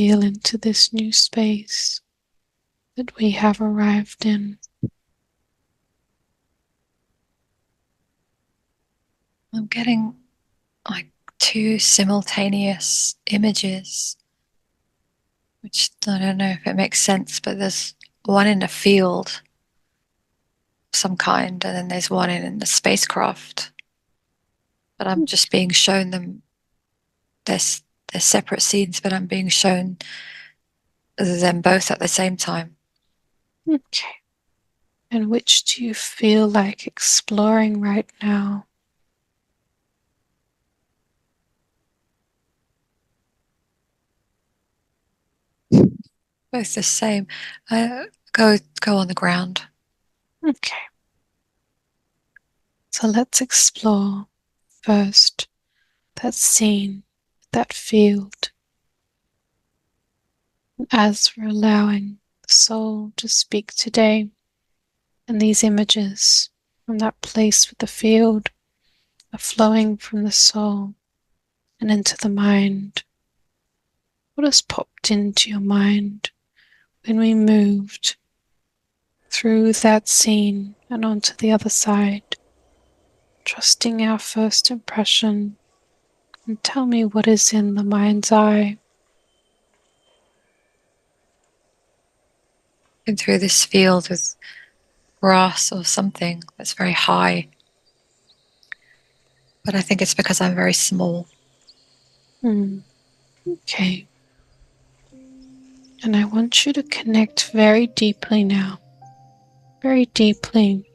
feel into this new space that we have arrived in. I'm getting like two simultaneous images, which I don't know if it makes sense, but there's one in a field of some kind, and then there's one in the spacecraft. But I'm just being shown them. They're separate scenes, but I'm being shown them both at the same time. Okay. And which do you feel like exploring right now? Both the same. Go on the ground. Okay. So let's explore first that scene, that field. As we're allowing the soul to speak today, and these images from that place with the field are flowing from the soul and into the mind. What has popped into your mind when we moved through that scene and onto the other side, trusting our first impression? And tell me what is in the mind's eye. And through this field with grass or something that's very high. But I think it's because I'm very small. Okay. And I want you to connect very deeply now, very deeply,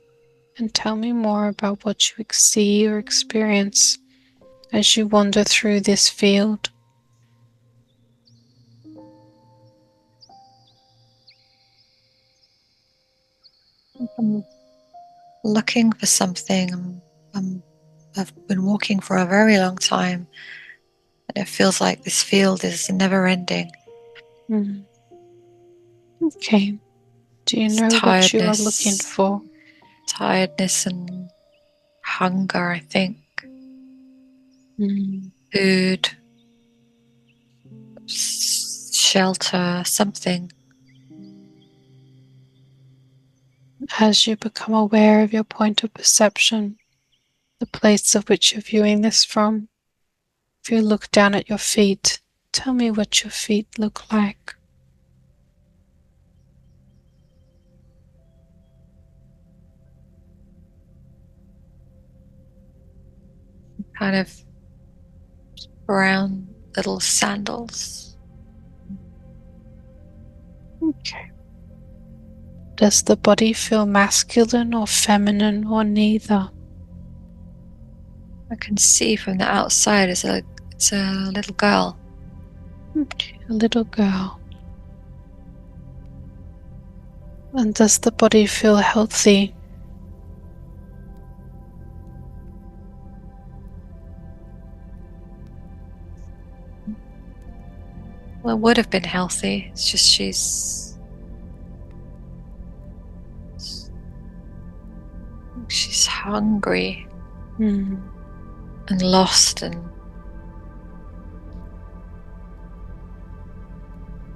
and tell me more about what you see or experience as you wander through this field. I'm looking for something. I've been walking for a very long time, and it feels like this field is never ending. Okay. Do you It's know what you are looking for? tiredness and hunger, I think. Mm. Food, shelter, something. As you become aware of your point of perception, the place of which you're viewing this from, if you look down at your feet, tell me what your feet look like. Kind of brown little sandals. Okay. Does the body feel masculine or feminine or neither? I can see from the outside it's a little girl. Okay, a little girl. And does the body feel healthy? Well, it would have been healthy. It's just she's hungry Mm. and lost and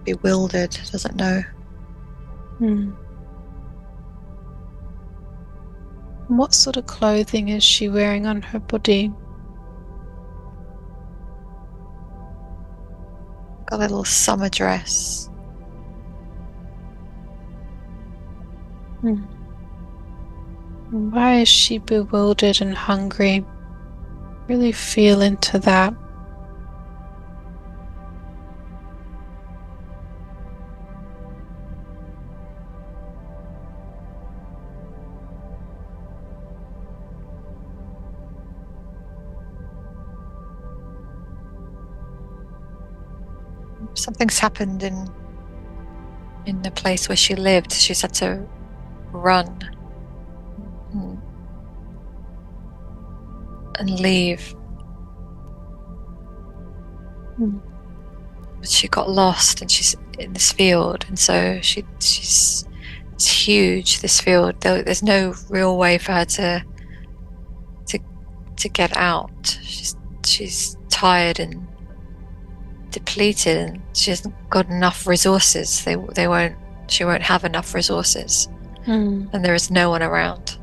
bewildered, doesn't know. Mm. And what sort of clothing is she wearing on her body? Got a little summer dress. Mm. And why is she bewildered and hungry? Really feel into that. Something's happened in the place where she lived. She's had to run and leave. Mm. But she got lost, and she's in this field, and so she's it's huge. This field. There's no real way for her to get out. She's tired and depleted and she hasn't got enough resources. She won't have enough resources. And there is no one around.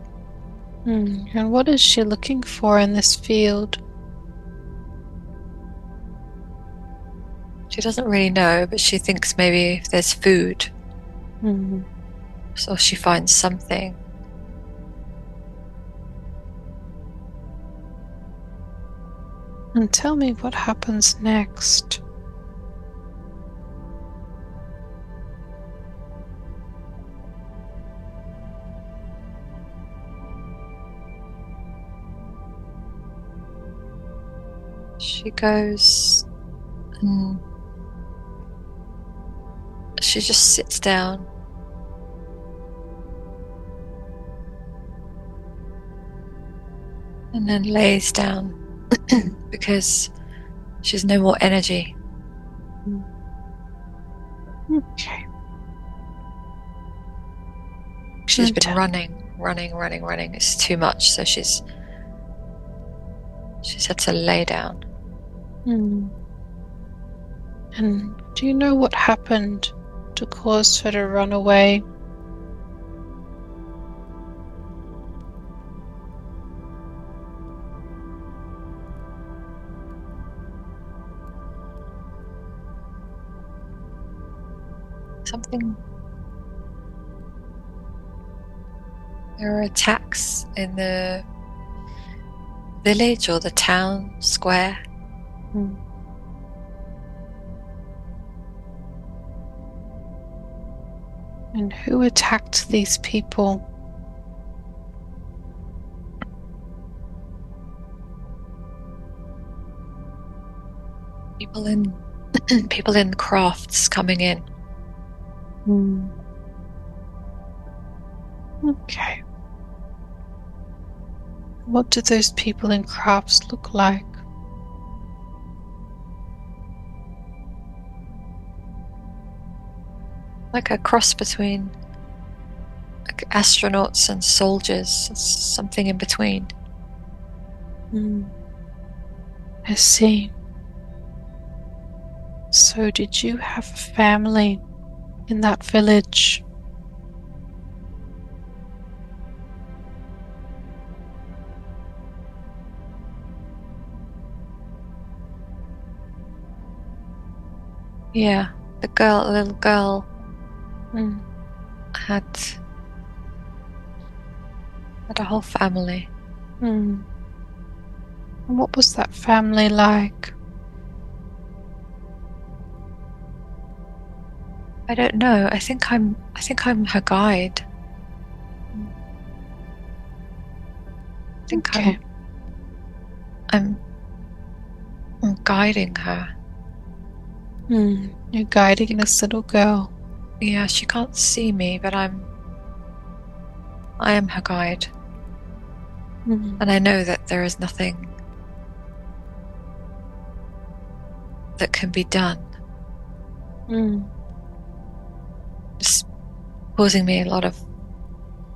And what is she looking for in this field? She doesn't really know, but she thinks maybe if there's food, so she finds something. And tell me what happens next. She goes and she just sits down. And then lays down because she's no more energy. Okay. She's been running. It's too much, so she's had to lay down. And do you know what happened to cause her to run away? Something. There are attacks in the village or the town square. And who attacked these people? People in crafts coming in. Okay. What do those people in crafts look like? Like a cross between like astronauts and soldiers, something in between. I see. So did you have a family in that village? Yeah, the little girl had a whole family. And what was that family like? I don't know. I think I'm her guide. I think Okay. I'm guiding her. You're guiding this little girl. Yeah, she can't see me, but I am her guide. And I know that there is nothing that can be done. It's causing me a lot of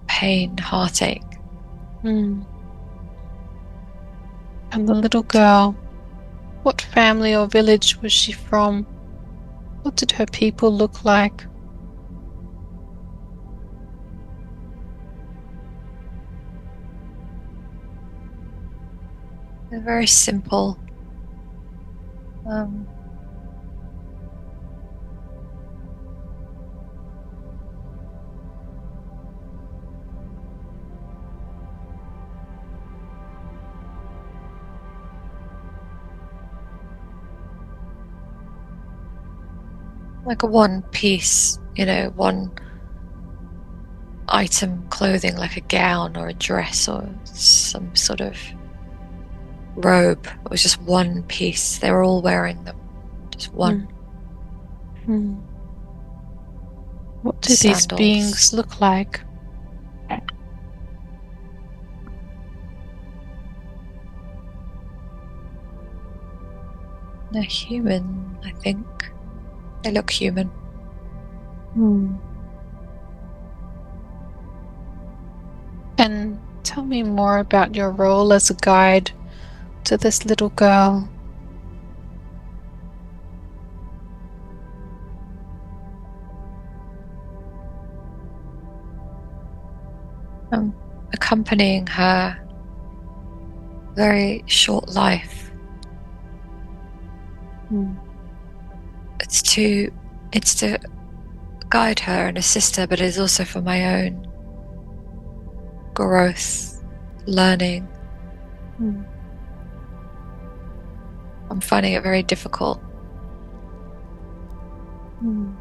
pain, heartache. And the little girl, what family or village was she from? What did her people look like? They're very simple. Like a one piece, one item clothing, like a gown or a dress or some sort of robe. It was just one piece. They were all wearing them. Just one. What do these beings look like? They're human, I think. They look human. And tell me more about your role as a guide to this little girl. I'm accompanying her very short life. It's to guide her and assist her, but it is also for my own growth, learning. I'm finding it very difficult. And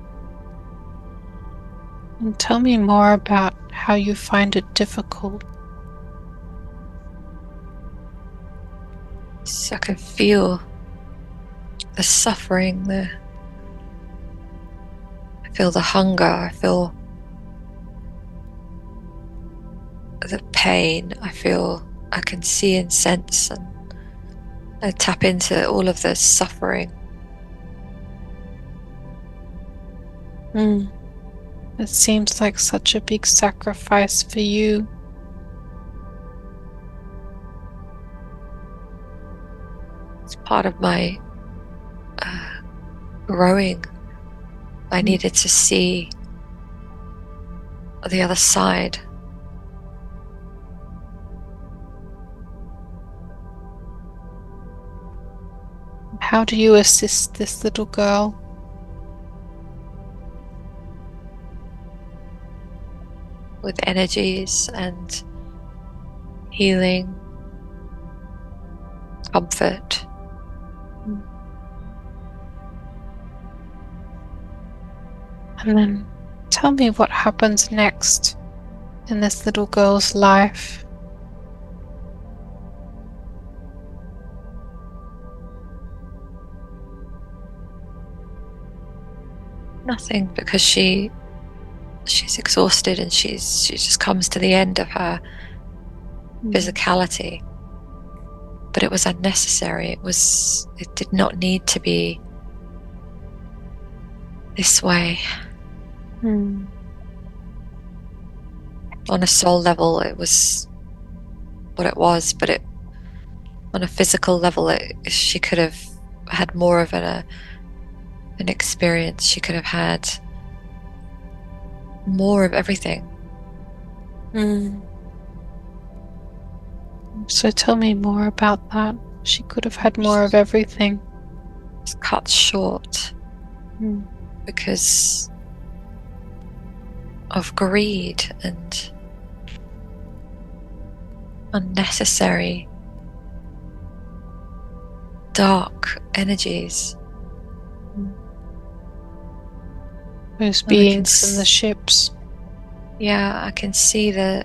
tell me more about how you find it difficult. So I can feel the suffering, I feel the hunger, I feel the pain, I can see and sense, and I tap into all of the suffering. It seems like such a big sacrifice for you. It's part of my growing. I needed to see the other side. How do you assist this little girl? With energies and healing, comfort. And then tell me what happens next in this little girl's life. Nothing, because she's exhausted and she just comes to the end of her physicality. But it was unnecessary. It did not need to be this way. On a soul level, it was what it was, but on a physical level, she could have had more of an experience. She could have had more of everything. So tell me more about that. She could have had more of everything. It's cut short because of greed and unnecessary dark energies. Those beings in the ships. Yeah, I can see the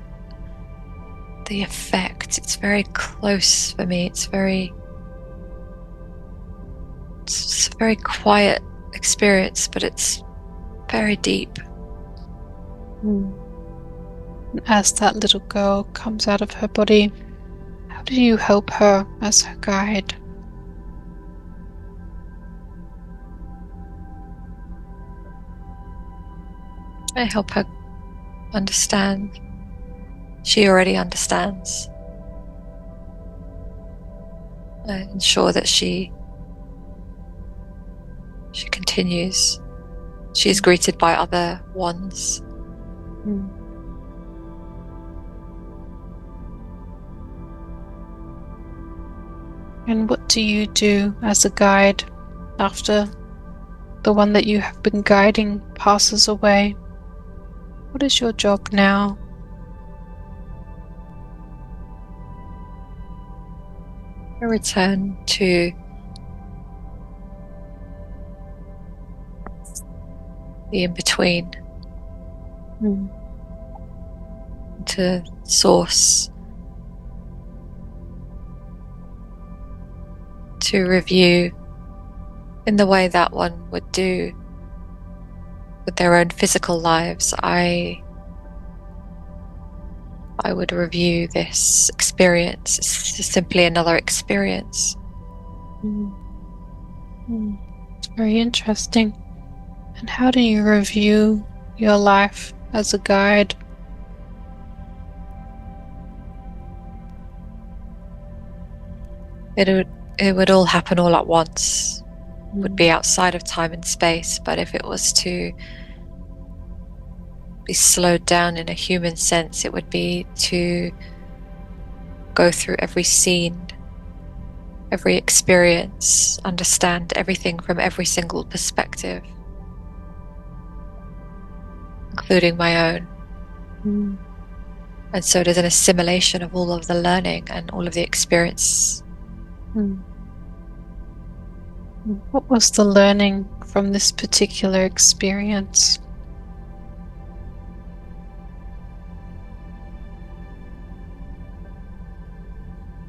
effect. It's very close for me. It's a very quiet experience, but it's very deep. As that little girl comes out of her body, how do you help her as her guide? I help her understand. She already understands. I ensure that she continues. She is greeted by other ones. And what do you do as a guide after the one that you have been guiding passes away? What is your job now? I return to the in-between, to source, to review in the way that one would do with their own physical lives. I would review this experience. It's just simply another experience. It's very interesting. And how do you review your life as a guide? It would all happen all at once. Would be outside of time and space, but if it was to be slowed down in a human sense, it would be to go through every scene, every experience, understand everything from every single perspective, including my own. And so there's an assimilation of all of the learning and all of the experience. What was the learning from this particular experience?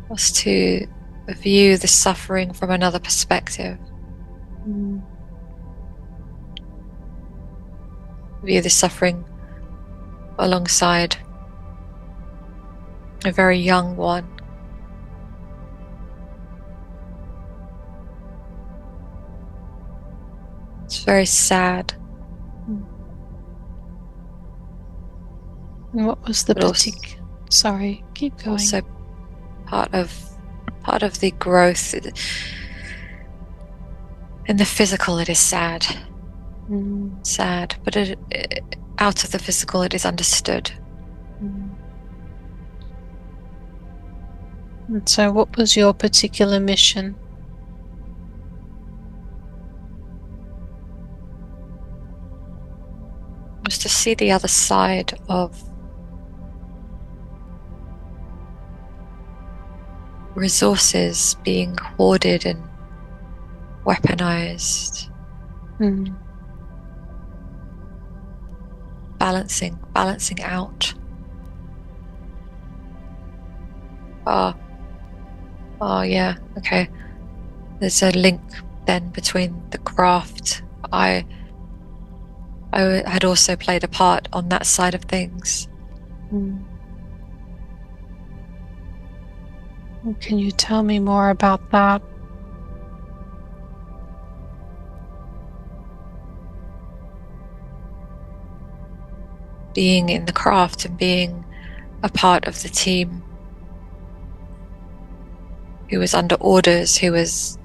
Was to view the suffering from another perspective. View the suffering alongside a very young one. It's very sad. And what was the particular? Sorry, keep going. Also, part of the growth in the physical, it is sad. Sad, but out of the physical, it is understood. And so, what was your particular mission? Was to see the other side of resources being hoarded and weaponized. Balancing out. Oh yeah, okay. There's a link then between the craft. I had also played a part on that side of things. Can you tell me more about that? Being in the craft and being a part of the team who was under orders, who was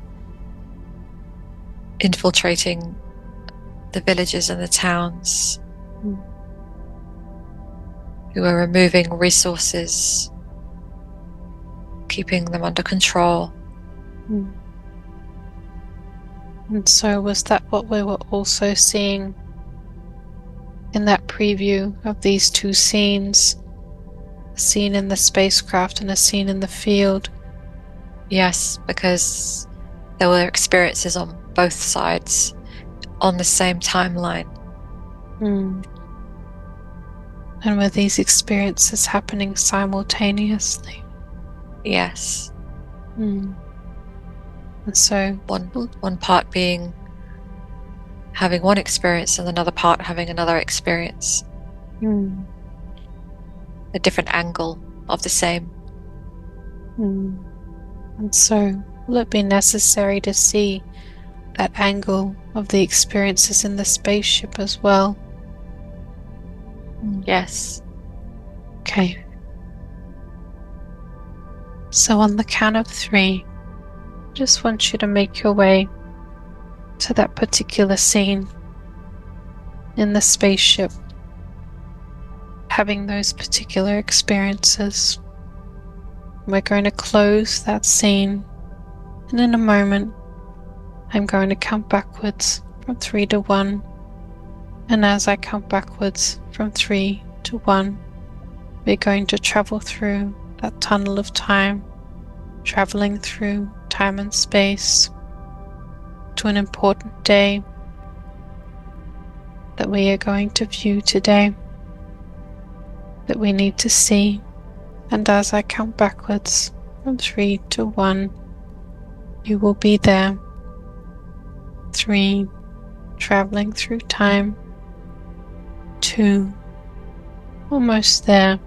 infiltrating the villages and the towns, who were removing resources, keeping them under control. And so was that what we were also seeing in that preview of these two scenes? A scene in the spacecraft and a scene in the field? Yes, because there were experiences on both sides on the same timeline. And were these experiences happening simultaneously? Yes. And so one part being having one experience and another part having another experience. A different angle of the same. And so will it be necessary to see that angle of the experiences in the spaceship as well? Yes. Okay. So on the count of 3, I just want you to make your way to that particular scene in the spaceship, having those particular experiences. We're going to close that scene, and in a moment I'm going to count backwards from 3 to 1, and as I count backwards from 3 to 1, we're going to travel through that tunnel of time, traveling through time and space to an important day that we are going to view today, that we need to see. And as I count backwards from 3 to 1, you will be there. 3, traveling through time. 2, almost there.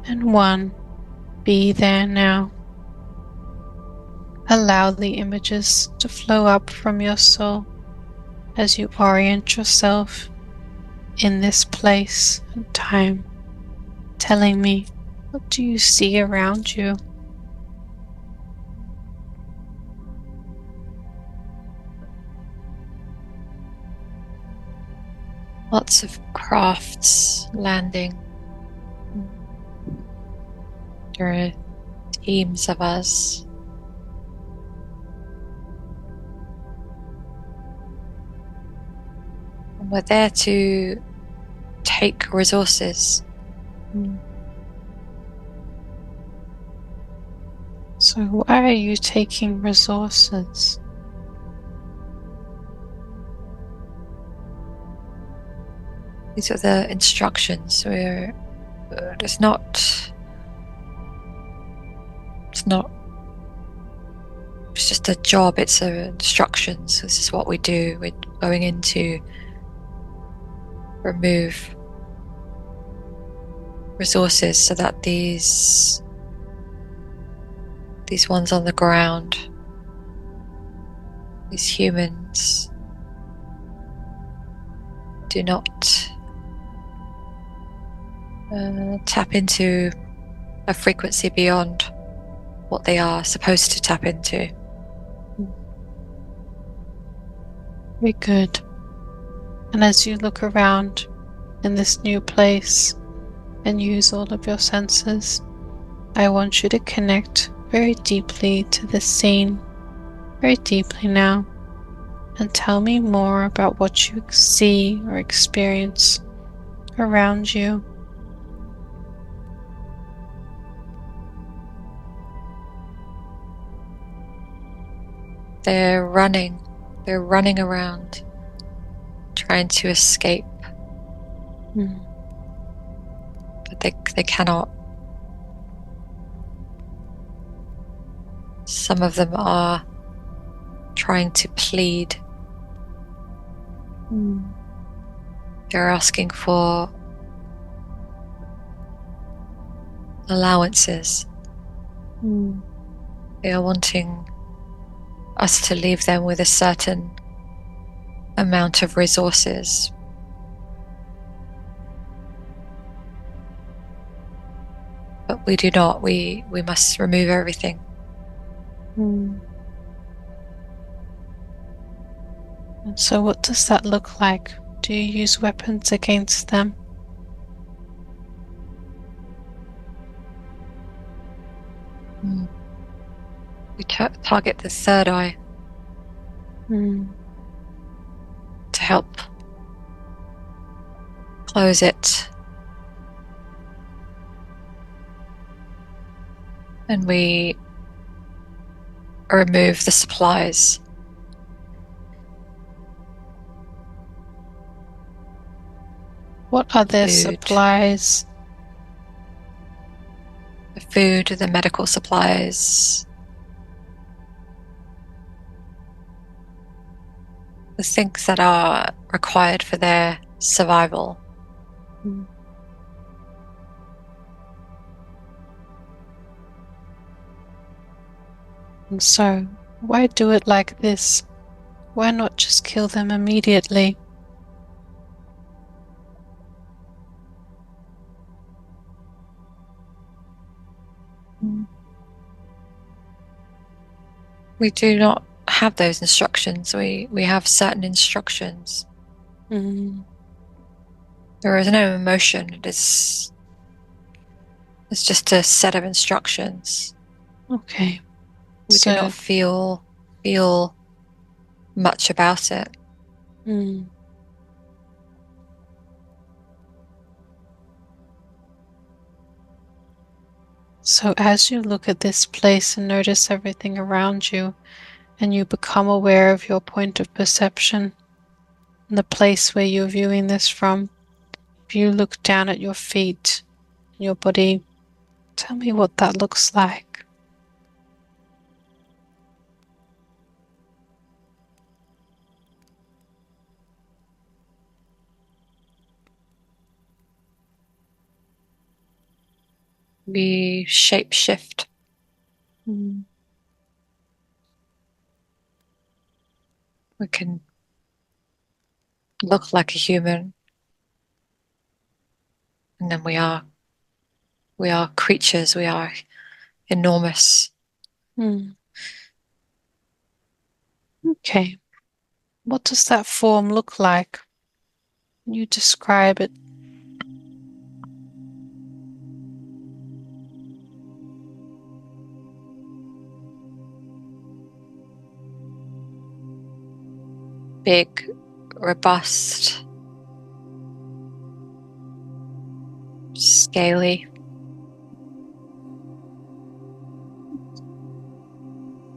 And 1, be there now. Allow the images to flow up from your soul as you orient yourself in this place and time, telling me, what do you see around you? Lots of crafts landing. There are teams of us. And we're there to take resources. So why are you taking resources? These are the instructions. It's not, it's just a job, it's instructions. This is what we do. We're going in to remove resources so that these ones on the ground, these humans, do not tap into a frequency beyond what they are supposed to tap into. Very good. And as you look around in this new place and use all of your senses, I want you to connect very deeply to this scene, very deeply now, and tell me more about what you see or experience around you. They're running around, trying to escape, but they cannot. Some of them are trying to plead. They're asking for allowances. They are wanting us to leave them with a certain amount of resources. But we do not. We must remove everything. And so what does that look like? Do you use weapons against them? We target the third eye to help close it. And we remove the supplies. What are their supplies? The food, the medical supplies, the things that are required for their survival. And so, why do it like this? Why not just kill them immediately? We do not have those instructions. We have certain instructions. There is no emotion. It's just a set of instructions. Okay. We do not feel much about it. So as you look at this place and notice everything around you, and you become aware of your point of perception and the place where you're viewing this from, if you look down at your feet, your body, tell me what that looks like. We shape shift. We can look like a human, and then we are creatures. We are enormous. Okay. What does that form look like? You describe it. Big, robust, scaly.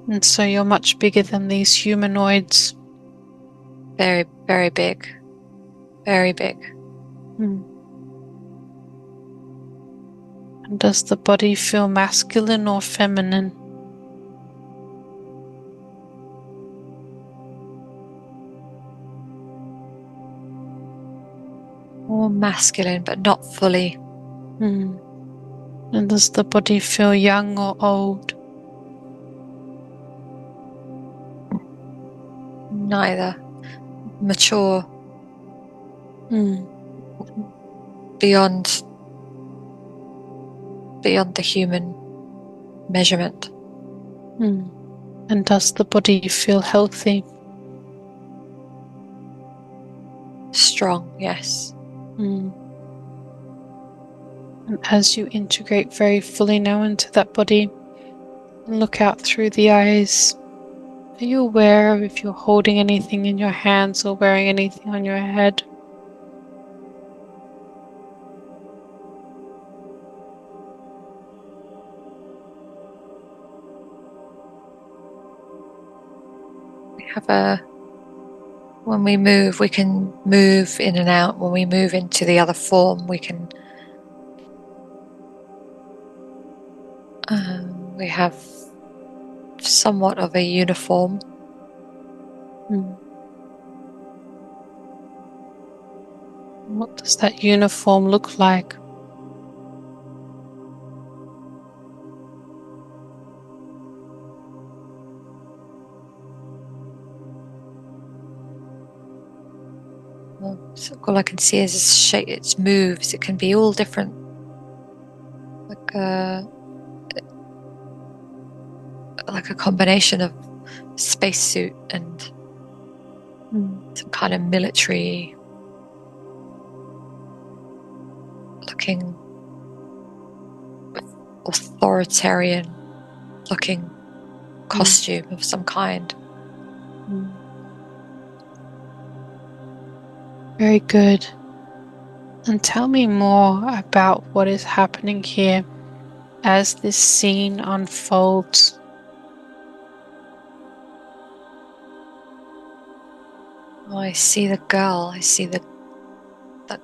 And so you're much bigger than these humanoids. Very, very big. Very big. And does the body feel masculine or feminine? More masculine, but not fully. And does the body feel young or old? Neither. Mature. Beyond the human measurement. And does the body feel healthy? Strong, yes. And as you integrate very fully now into that body and look out through the eyes, are you aware of if you're holding anything in your hands or wearing anything on your head? When we move, we can move in and out. When we move into the other form, we can we have somewhat of a uniform. What does that uniform look like? So all I can see is its shape, its moves. It can be all different, like a combination of spacesuit and some kind of military looking, authoritarian looking costume of some kind. Very good. And tell me more about what is happening here as this scene unfolds. Oh, I see the girl. I see that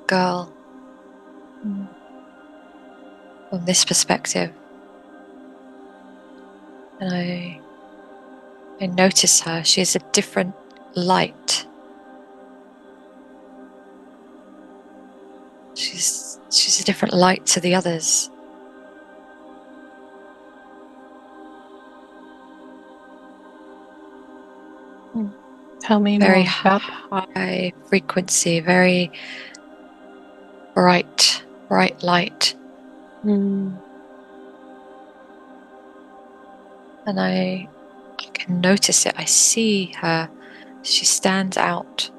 girl from this perspective, and I notice her. She has a different light. She's a different light to the others. Tell me Very more about high frequency, very bright light. And I can notice it. I see her. She stands out.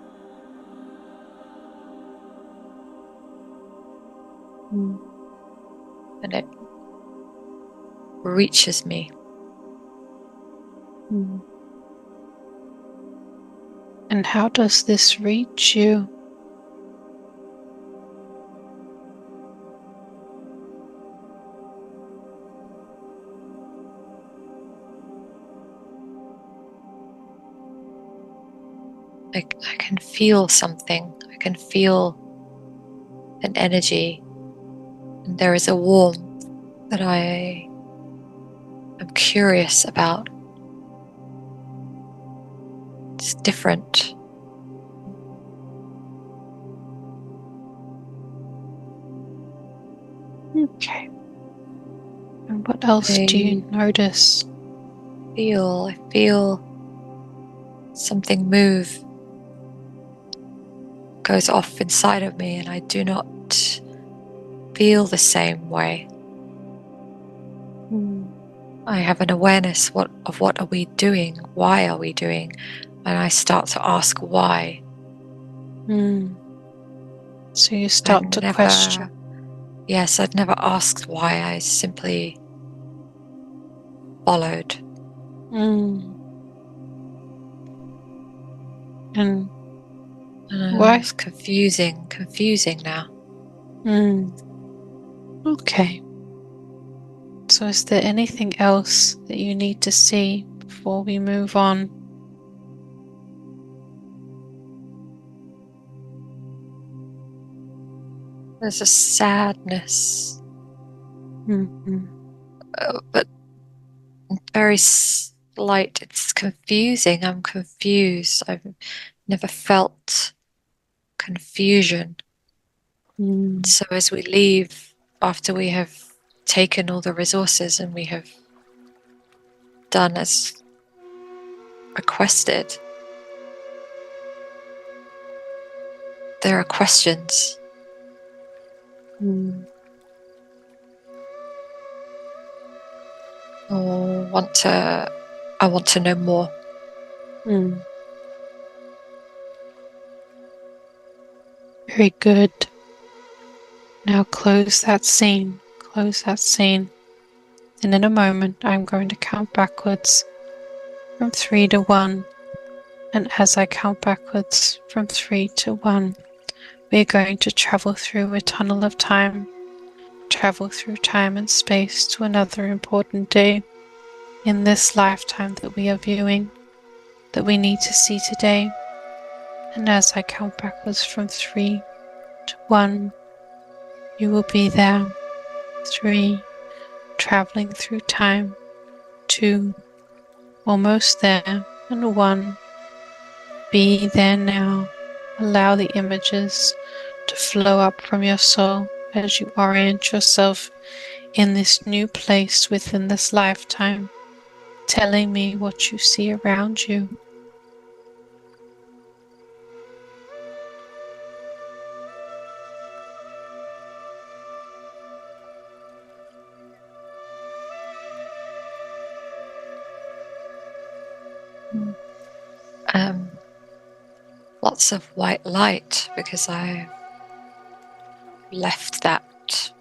And it reaches me. And how does this reach you? I can feel something. I can feel an energy. And there is a warmth that I am curious about. It's different. Okay. And what else do you notice? I feel something move, goes off inside of me, and I do not feel the same way. I have an awareness of what are we doing? Why are we doing? And I start to ask why. So you start to question. Yes, I'd never asked why. I simply followed. Mm. And why? It's confusing now. Mm. Okay. So is there anything else that you need to see before we move on? There's a sadness, Mm-hmm. but very slight. It's confusing. I'm confused. I've never felt confusion. And Mm. so as we leave, after we have taken all the resources and we have done as requested, there are questions. Mm. Or I want to know more. Mm. Very good. Now close that scene. Close that scene. And in a moment, I'm going to count backwards from 3 to 1. And as I count backwards from 3 to 1, we're going to travel through a tunnel of time, travel through time and space to another important day in this lifetime that we are viewing, that we need to see today. And as I count backwards from 3 to 1, you will be there. 3, traveling through time. 2, almost there. And 1, be there now. Allow the images to flow up from your soul as you orient yourself in this new place within this lifetime, telling me what you see around you. Um, Lots of white light because I left that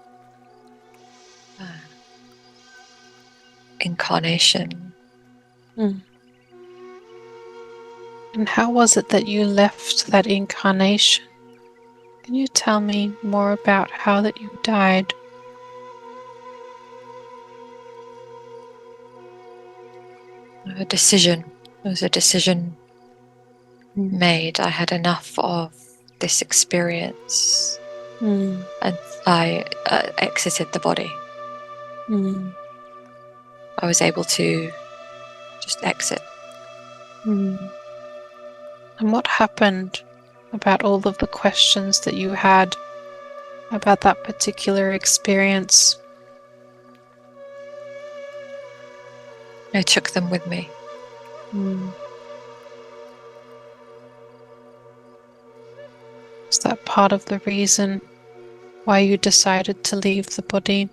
incarnation. Mm. And how was it that you left that incarnation? Can you tell me more about how that you died? A decision. There was a decision made. I had enough of this experience, Mm. and I exited the body. Mm. I was able to just exit. Mm. And what happened about all of the questions that you had about that particular experience? I took them with me. Mm. Is that part of the reason why you decided to leave the body?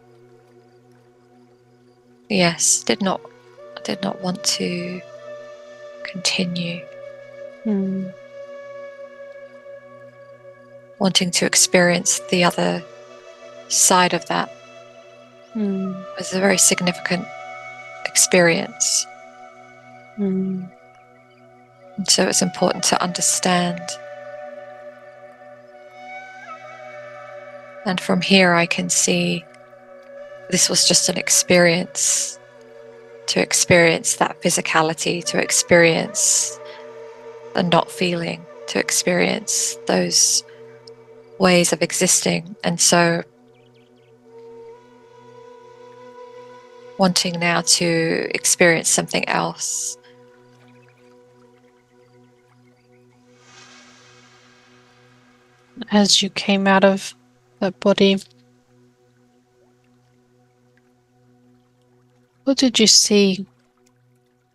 Yes, did not want to continue. Mm. Wanting to experience the other side of that. Mm. It was a very significant experience. Mm. And so it's important to understand. And from here, I can see this was just an experience, to experience that physicality, to experience the not feeling, to experience those ways of existing. And so wanting now to experience something else. As you came out of that body, what did you see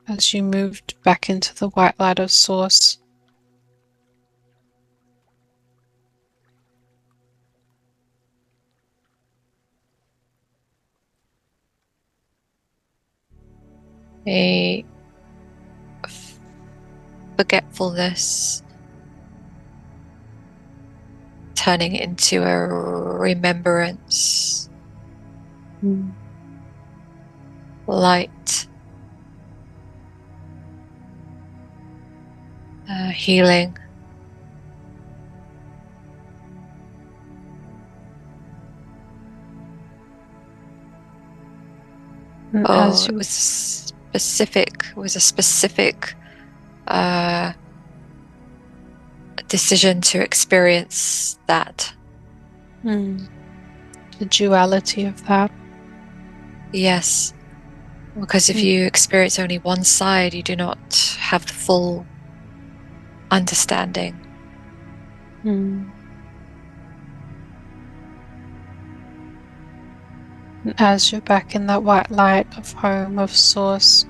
as you moved back into the white light of Source? A forgetfulness, turning into a remembrance, light, healing. And Oh, it was specific. It was a specific decision to experience that. the duality of that. Yes, because if you experience only one side, you do not have the full understanding. And as you're back in that white light of home, of source,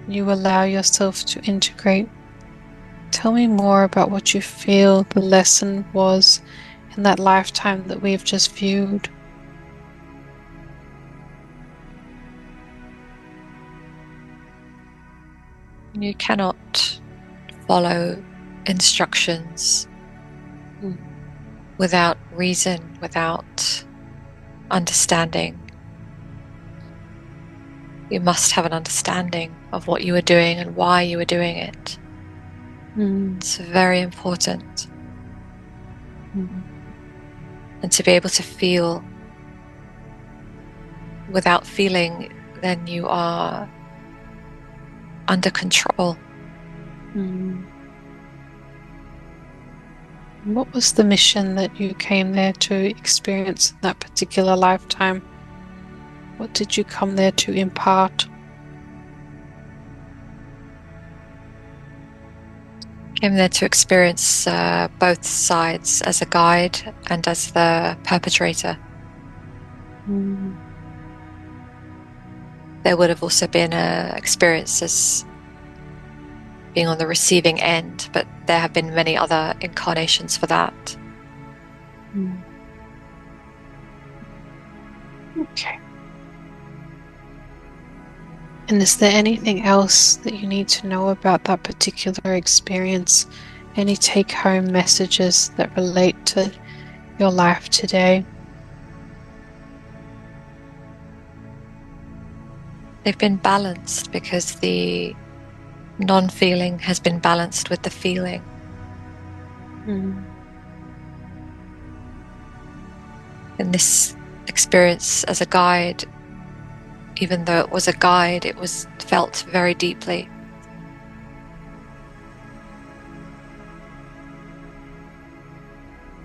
you allow yourself to integrate. Tell me more about what you feel the lesson was in that lifetime that we've just viewed. You cannot follow instructions without reason, without understanding. You must have an understanding of what you were doing and why you were doing it. It's very important. And to be able to feel. Without feeling, then you are under control. What was the mission that you came there to experience in that particular lifetime? What did you come there to impart? Came there to experience both sides, as a guide and as the perpetrator. There would have also been an experience as being on the receiving end, but there have been many other incarnations for that. Okay. And is there anything else that you need to know about that particular experience? Any take-home messages that relate to your life today? They've been balanced because the non-feeling has been balanced with the feeling. In this experience as a guide, even though it was a guide, it was felt very deeply.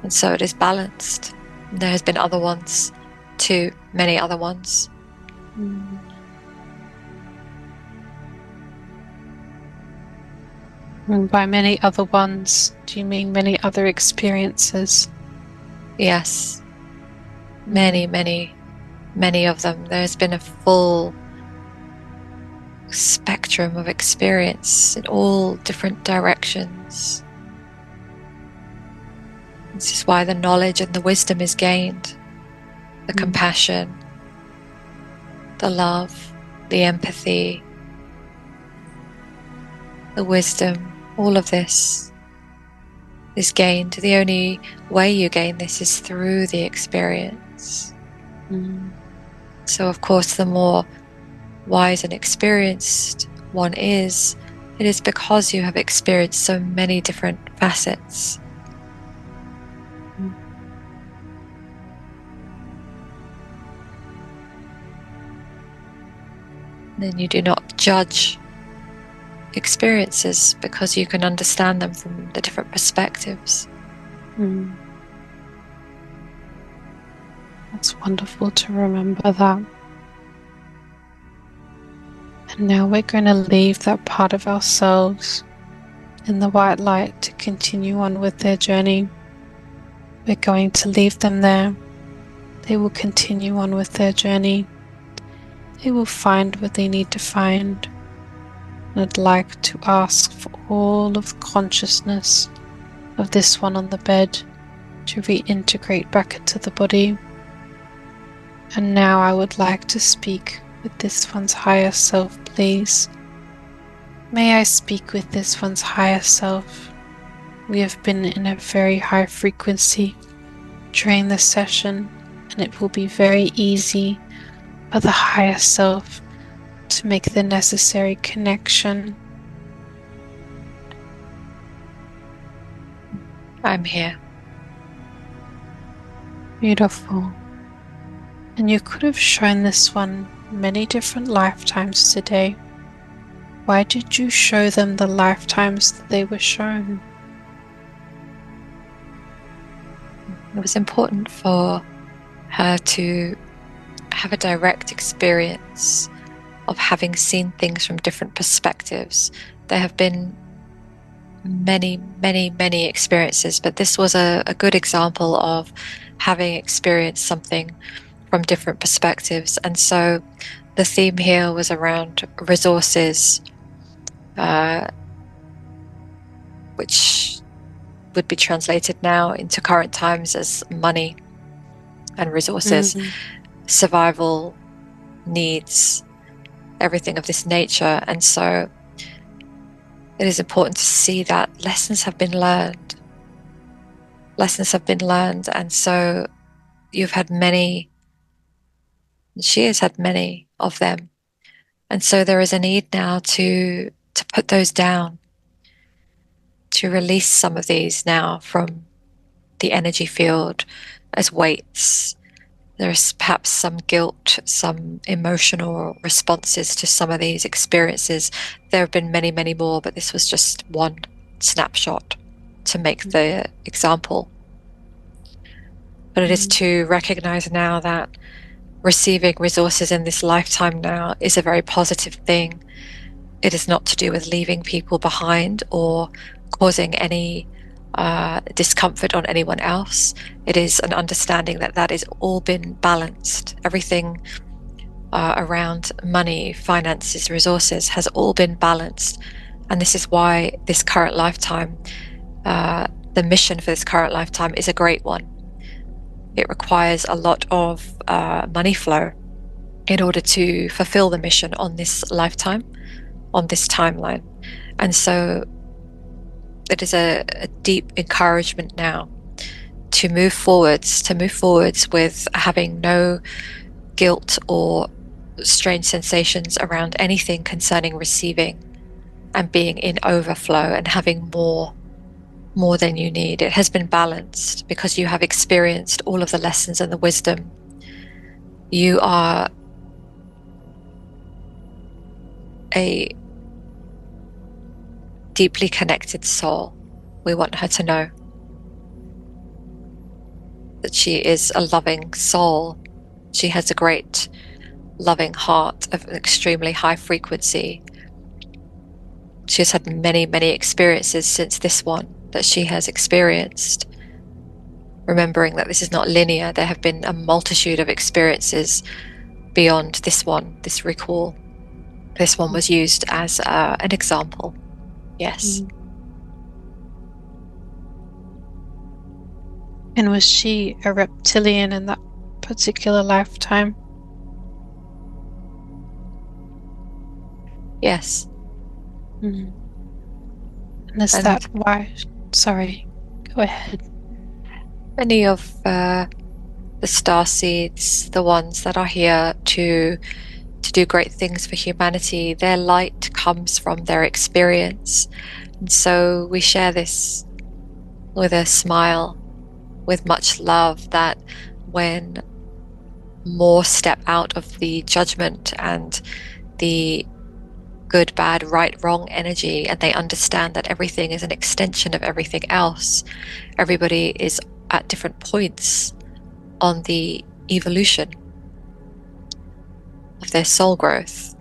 And so it is balanced. There has been other ones too, many other ones. And by many other ones, do you mean many other experiences? Yes. Many, many, many of them. There's been a full spectrum of experience in all different directions. This is why the knowledge and the wisdom is gained. The compassion, the love, the empathy, the wisdom, all of this is gained. The only way you gain this is through the experience. So of course, the more wise and experienced one is, it is because you have experienced so many different facets. Then you do not judge experiences because you can understand them from the different perspectives. That's wonderful to remember that. And now we're going to leave that part of ourselves in the white light to continue on with their journey. We're going to leave them there. They will continue on with their journey. They will find what they need to find. And I'd like to ask for all of the consciousness of this one on the bed to reintegrate back into the body. And now I would like to speak with this one's higher self, please. May I speak with this one's higher self? We have been in a very high frequency during this session, and it will be very easy for the higher self to make the necessary connection. I'm here. Beautiful. And you could have shown this one many different lifetimes today. Why did you show them the lifetimes that they were shown? It was important for her to have a direct experience of having seen things from different perspectives. There have been many, many, many experiences, but this was a good example of having experienced something from different perspectives. And so the theme here was around resources, which would be translated now into current times as money and resources, survival needs, everything of this nature. And so it is important to see that lessons have been learned. Lessons have been learned, and so you've had many, she has had many of them. And so there is a need now to put those down, to release some of these now from the energy field as weights. There's perhaps some guilt, some emotional responses to some of these experiences. There have been many, many more, but this was just one snapshot to make the example. But it is to recognize now that receiving resources in this lifetime now is a very positive thing. It is not to do with leaving people behind or causing any discomfort on anyone else. It is an understanding that that has all been balanced. Everything around money, finances, resources has all been balanced. And this is why this current lifetime, the mission for this current lifetime is a great one. It requires a lot of money flow in order to fulfill the mission on this lifetime, on this timeline. And so it is a deep encouragement now to move forwards with having no guilt or strange sensations around anything concerning receiving and being in overflow and having more than you need. It has been balanced because you have experienced all of the lessons and the wisdom. You are a deeply connected soul. We want her to know that she is a loving soul. She has a great loving heart of an extremely high frequency. She has had many, many experiences since this one that she has experienced. Remembering that this is not linear, there have been a multitude of experiences beyond this one, this recall. This one was used as an example. Yes. And was she a reptilian in that particular lifetime? Yes. And is that why? Sorry, go ahead. Many of the star seeds, the ones that are here to do great things for humanity, their light comes from their experience. And so we share this with a smile, with much love, that when more step out of the judgment and the good, bad, right, wrong energy, and they understand that everything is an extension of everything else, everybody is at different points on the evolution of their soul growth.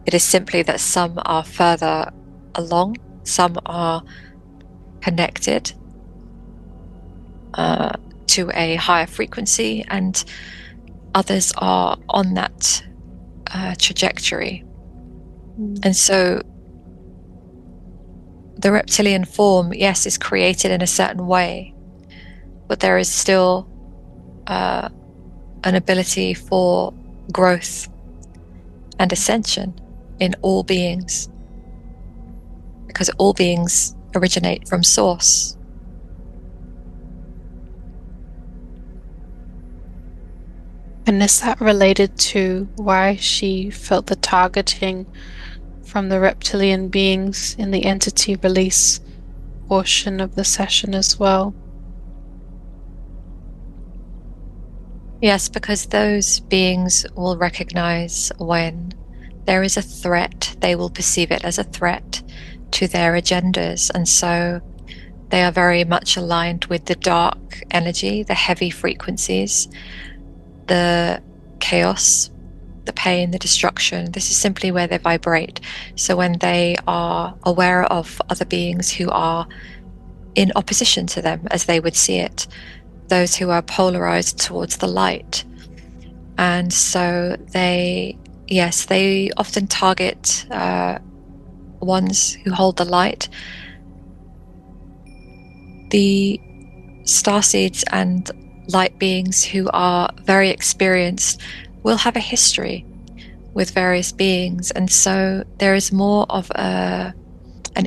It is simply that some are further along, some are connected to a higher frequency, and others are on that trajectory. And so the reptilian form, yes, is created in a certain way, but there is still an ability for growth and ascension in all beings, because all beings originate from source. And is that related to why she felt the targeting from the reptilian beings in the entity release portion of the session as well? Yes, because those beings will recognize when there is a threat, they will perceive it as a threat to their agendas. And so they are very much aligned with the dark energy, the heavy frequencies, the chaos, the pain, the destruction. This is simply where they vibrate. So when they are aware of other beings who are in opposition to them, as they would see it, those who are polarized towards the light. And so they often target ones who hold the light. The starseeds and light beings who are very experienced will have a history with various beings, and so there is more of an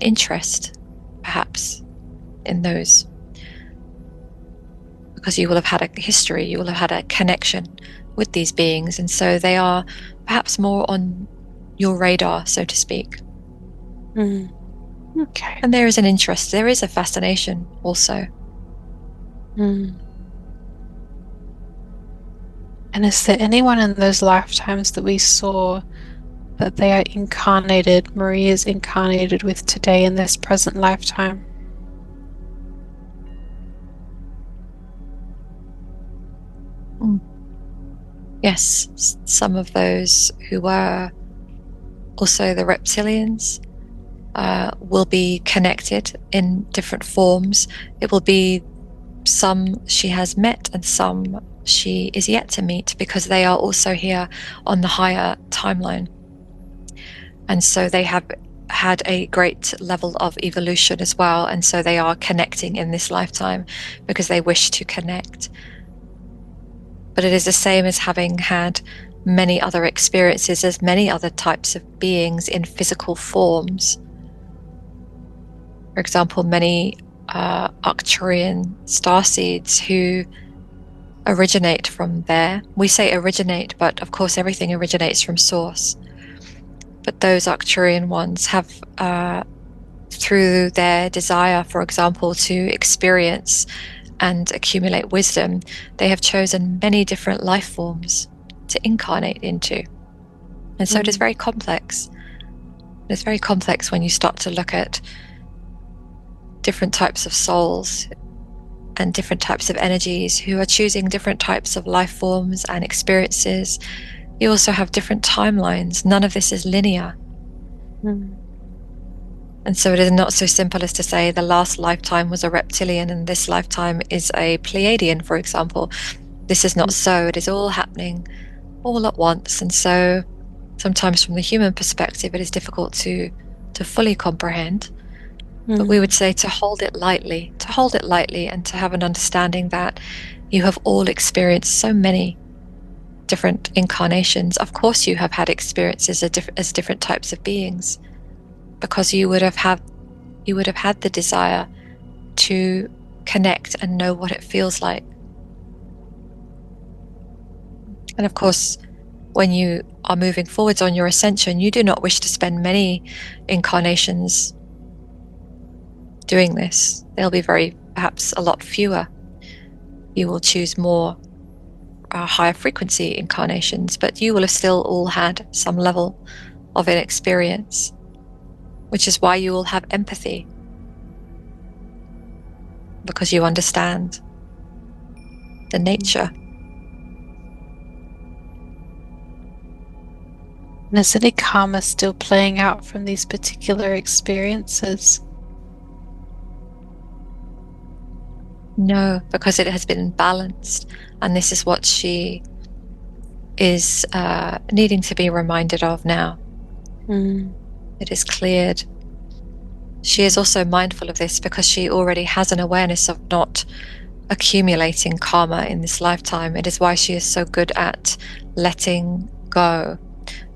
interest, perhaps, in those, because you will have had a history, you will have had a connection with these beings, and so they are perhaps more on your radar, so to speak. Okay. And there is an interest, there is a fascination also. And is there anyone in those lifetimes that we saw that they are incarnated, Marie is incarnated with today in this present lifetime? Yes, some of those who were also the reptilians will be connected in different forms. It will be some she has met and some she is yet to meet, because they are also here on the higher timeline. And so they have had a great level of evolution as well, and so they are connecting in this lifetime because they wish to connect. But it is the same as having had many other experiences as many other types of beings in physical forms. For example, many Arcturian starseeds who originate from there. We say originate, but of course everything originates from source. But those Arcturian ones have, through their desire, for example, to experience and accumulate wisdom, they have chosen many different life forms to incarnate into. And so it is very complex. It's very complex when you start to look at different types of souls and different types of energies who are choosing different types of life forms and experiences. You also have different timelines. None of this is linear. And so it is not so simple as to say the last lifetime was a reptilian and this lifetime is a Pleiadian, for example. This is not so. It is all happening all at once. And so sometimes from the human perspective, it is difficult to fully comprehend. But we would say to hold it lightly and to have an understanding that you have all experienced so many different incarnations. Of course you have had experiences as different types of beings, because you would have had the desire to connect and know what it feels like. And of course, when you are moving forwards on your ascension, you do not wish to spend many incarnations doing this. There'll be perhaps a lot fewer. You will choose more higher frequency incarnations, but you will have still all had some level of an experience, which is why you will have empathy, because you understand the nature. And is any karma still playing out from these particular experiences? No, because it has been balanced, and this is what she is needing to be reminded of now. It is cleared. She is also mindful of this because she already has an awareness of not accumulating karma in this lifetime. It is why she is so good at letting go.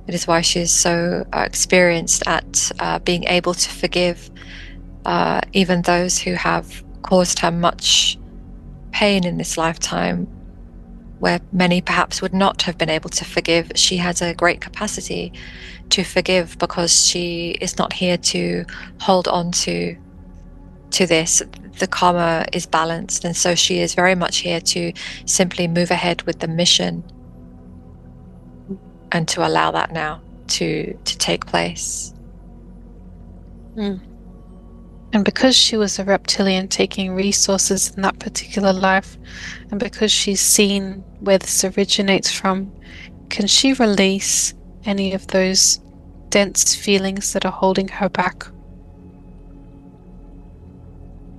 It is why she is so experienced at being able to forgive even those who have caused her much pain in this lifetime. where many perhaps would not have been able to forgive. She has a great capacity to forgive because she is not here to hold on to this. The karma is balanced, and so she is very much here to simply move ahead with the mission and to allow that now to take place. Mm. And because she was a reptilian taking resources in that particular life, and because she's seen where this originates from, can she release any of those dense feelings that are holding her back?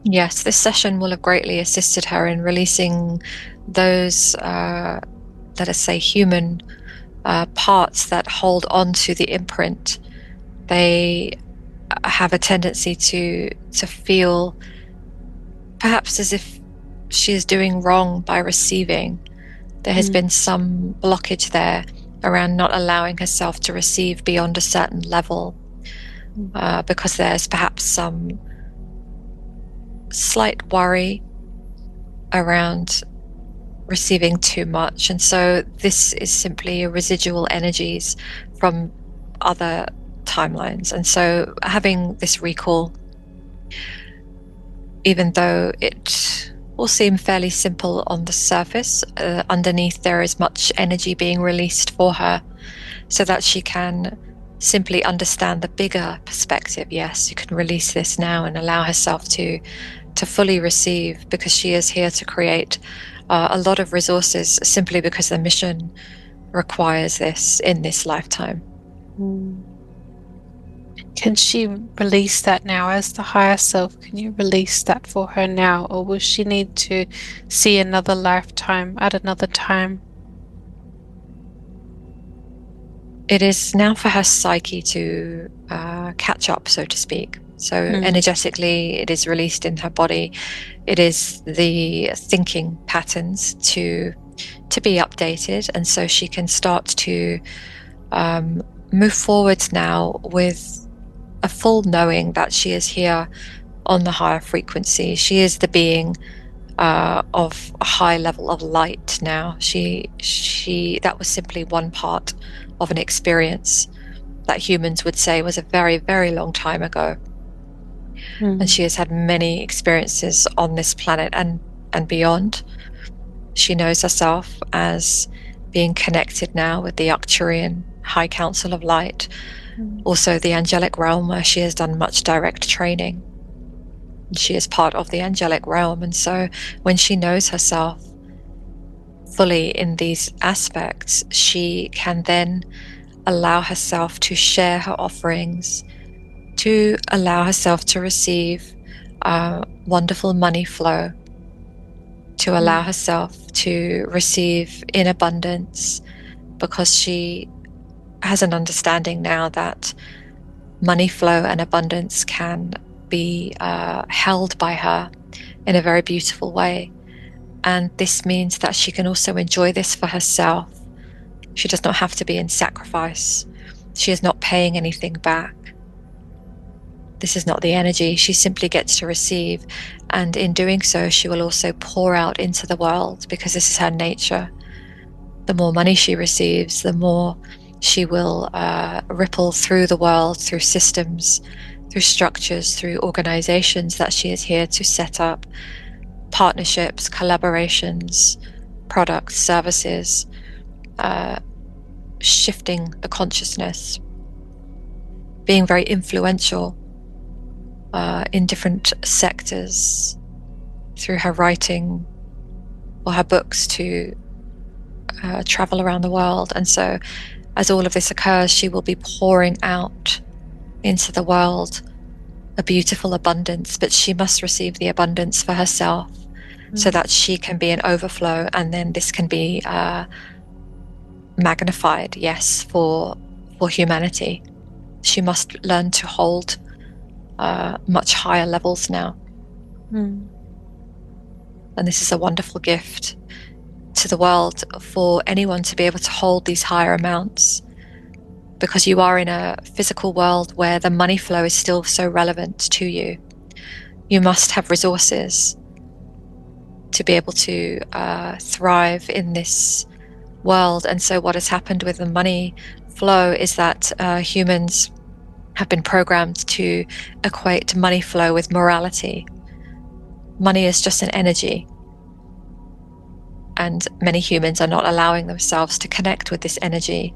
Yes, this session will have greatly assisted her in releasing those, let us say, human parts that hold on to the imprint. They have a tendency to feel perhaps as if she is doing wrong by receiving. There has been some blockage there around not allowing herself to receive beyond a certain level, because there's perhaps some slight worry around receiving too much. And so this is simply residual energies from other timelines. And so having this recall, even though it will seem fairly simple on the surface, underneath there is much energy being released for her so that she can simply understand the bigger perspective. Yes, you can release this now and allow herself to fully receive, because she is here to create a lot of resources simply because the mission requires this in this lifetime. Can she release that now as the higher self? Can you release that for her now, or will she need to see another lifetime at another time? It is now for her psyche to catch up, so to speak. So energetically, it is released in her body. It is the thinking patterns to be updated, and so she can start to move forwards now with a full knowing that she is here on the higher frequency. She is the being of a high level of light now. She that was simply one part of an experience that humans would say was a very, very long time ago. And she has had many experiences on this planet and beyond. She knows herself as being connected now with the Arcturian High Council of Light, also the angelic realm, where she has done much direct training. She is part of the angelic realm, and so when she knows herself fully in these aspects, she can then allow herself to share her offerings, to allow herself to receive wonderful money flow, to allow herself to receive in abundance, because she has an understanding now that money flow and abundance can be held by her in a very beautiful way. And this means that she can also enjoy this for herself. She does not have to be in sacrifice. She is not paying anything back. This is not the energy. She simply gets to receive. And in doing so, she will also pour out into the world, because this is her nature. The more money she receives, the more she will ripple through the world, through systems, through structures, through organizations that she is here to set up, partnerships, collaborations, products, services, shifting the consciousness, being very influential in different sectors through her writing or her books, to travel around the world. And so as all of this occurs, she will be pouring out into the world a beautiful abundance, but she must receive the abundance for herself so that she can be an overflow, and then this can be magnified, yes, for humanity. She must learn to hold much higher levels now. And this is a wonderful gift to the world, for anyone to be able to hold these higher amounts, because you are in a physical world where the money flow is still so relevant to you. You must have resources. to be able to thrive in this world. And so what has happened with the money flow is that humans have been programmed to equate money flow with morality. Money is just an energy, and many humans are not allowing themselves to connect with this energy